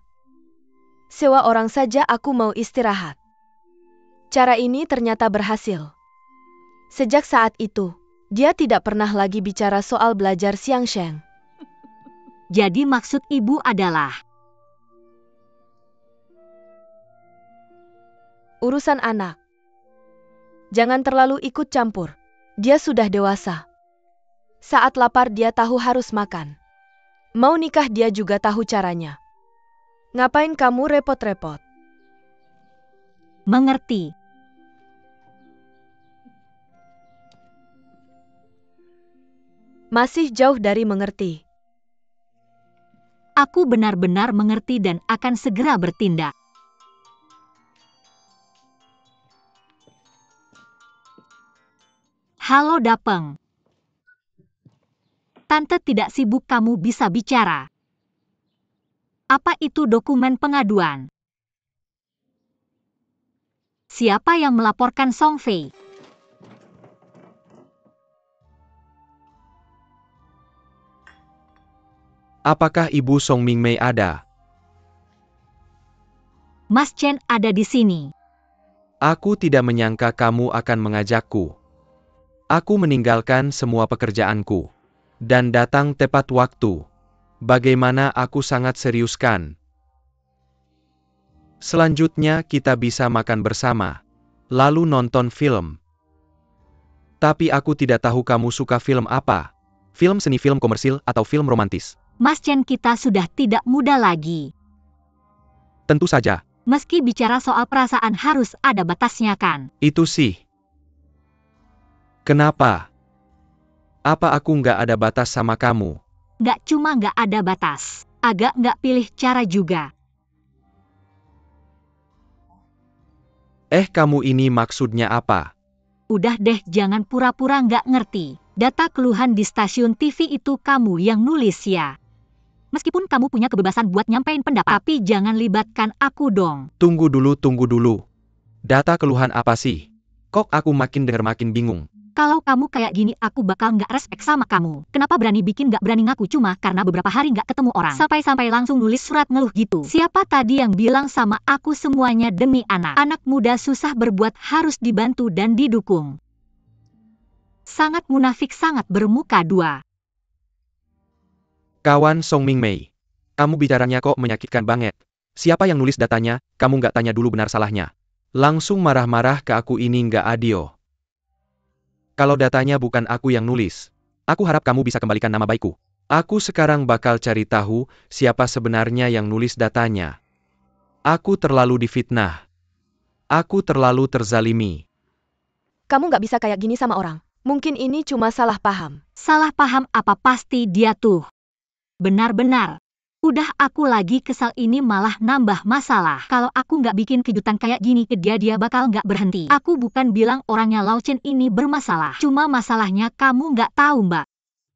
Sewa orang saja aku mau istirahat. Cara ini ternyata berhasil. Sejak saat itu, dia tidak pernah lagi bicara soal belajar Xiangsheng. Jadi maksud ibu adalah urusan anak. Jangan terlalu ikut campur. Dia sudah dewasa. Saat lapar dia tahu harus makan. Mau nikah dia juga tahu caranya. Ngapain kamu repot-repot? mengerti. Masih jauh dari mengerti. Aku benar-benar mengerti dan akan segera bertindak. Halo Dapeng. Tante tidak sibuk, kamu bisa bicara. Apa itu dokumen pengaduan? Siapa yang melaporkan Song Fei? Apakah Ibu Song Mingmei ada? Mas Chen ada di sini. Aku tidak menyangka kamu akan mengajakku. Aku meninggalkan semua pekerjaanku. Dan datang tepat waktu. Bagaimana aku sangat seriuskan. Selanjutnya kita bisa makan bersama. Lalu nonton film. Tapi aku tidak tahu kamu suka film apa. Film seni, film komersil, atau film romantis. Mas Chen, kita sudah tidak muda lagi. Tentu saja. Meski bicara soal perasaan harus ada batasnya kan? Itu sih. Kenapa? Apa aku nggak ada batas sama kamu? Nggak cuma nggak ada batas, agak nggak pilih cara juga. Kamu ini maksudnya apa? Udah deh, jangan pura-pura nggak ngerti. Data keluhan di stasiun TV itu kamu yang nulis ya? Meskipun kamu punya kebebasan buat nyampein pendapat, tapi jangan libatkan aku dong. Tunggu dulu. Data keluhan apa sih? Kok aku makin denger makin bingung. Kalau kamu kayak gini, aku bakal nggak respect sama kamu. Kenapa berani bikin nggak berani ngaku cuma karena beberapa hari nggak ketemu orang? Sampai-sampai langsung nulis surat ngeluh gitu. Siapa tadi yang bilang sama aku semuanya demi anak? Anak muda susah berbuat harus dibantu dan didukung. Sangat munafik, sangat bermuka dua. Kawan Song Mingmei, Kamu bicaranya kok menyakitkan banget. Siapa yang nulis datanya, kamu nggak tanya dulu benar salahnya. Langsung marah-marah ke aku, ini nggak adil. Kalau datanya bukan aku yang nulis, aku harap kamu bisa kembalikan nama baikku. Aku sekarang bakal cari tahu siapa sebenarnya yang nulis datanya. Aku terlalu difitnah. Aku terlalu terzalimi. Kamu nggak bisa kayak gini sama orang. Mungkin ini cuma salah paham. Salah paham apa, pasti dia tuh. Benar-benar. Udah aku lagi kesal, ini malah nambah masalah. Kalau aku nggak bikin kejutan kayak gini ke dia bakal nggak berhenti. Aku bukan bilang orangnya Lao Chen ini bermasalah. Cuma masalahnya kamu nggak tahu, Mbak.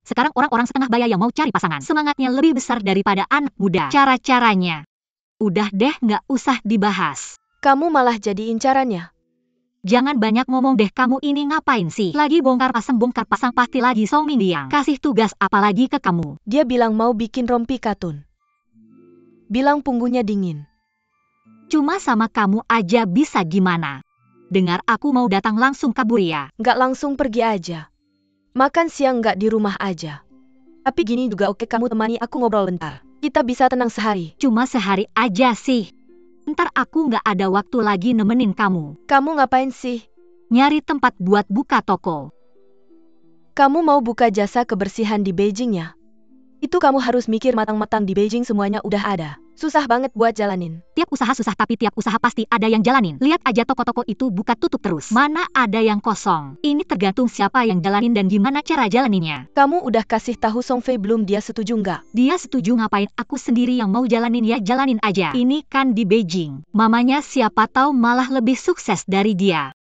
Sekarang orang-orang setengah baya yang mau cari pasangan, semangatnya lebih besar daripada anak muda. Cara-caranya. Udah deh, nggak usah dibahas. Kamu malah jadi incarannya. Jangan banyak ngomong deh, kamu ini ngapain sih? Lagi bongkar pasang pasti lagi Song Mindiang kasih tugas apalagi ke kamu. Dia bilang mau bikin rompi katun. Bilang punggungnya dingin. Cuma sama kamu aja bisa gimana? Dengar aku mau datang langsung kabur ya? Nggak langsung pergi aja. Makan siang nggak di rumah aja. Tapi gini juga oke, kamu temani aku ngobrol bentar. Kita bisa tenang sehari. Cuma sehari aja sih. Ntar aku nggak ada waktu lagi nemenin kamu. Kamu ngapain sih? Nyari tempat buat buka toko. Kamu mau buka jasa kebersihan di Beijing ya? Itu kamu harus mikir matang-matang, di Beijing semuanya udah ada. Susah banget buat jalanin. Tiap usaha susah, tapi tiap usaha pasti ada yang jalanin. Lihat aja toko-toko itu buka tutup terus. Mana ada yang kosong. Ini tergantung siapa yang jalanin dan gimana cara jalaninnya. Kamu udah kasih tahu Song Fei belum? Dia setuju nggak? Dia setuju, ngapain aku sendiri yang mau jalanin ya? Jalanin aja. Ini kan di Beijing. Mamanya siapa tahu malah lebih sukses dari dia.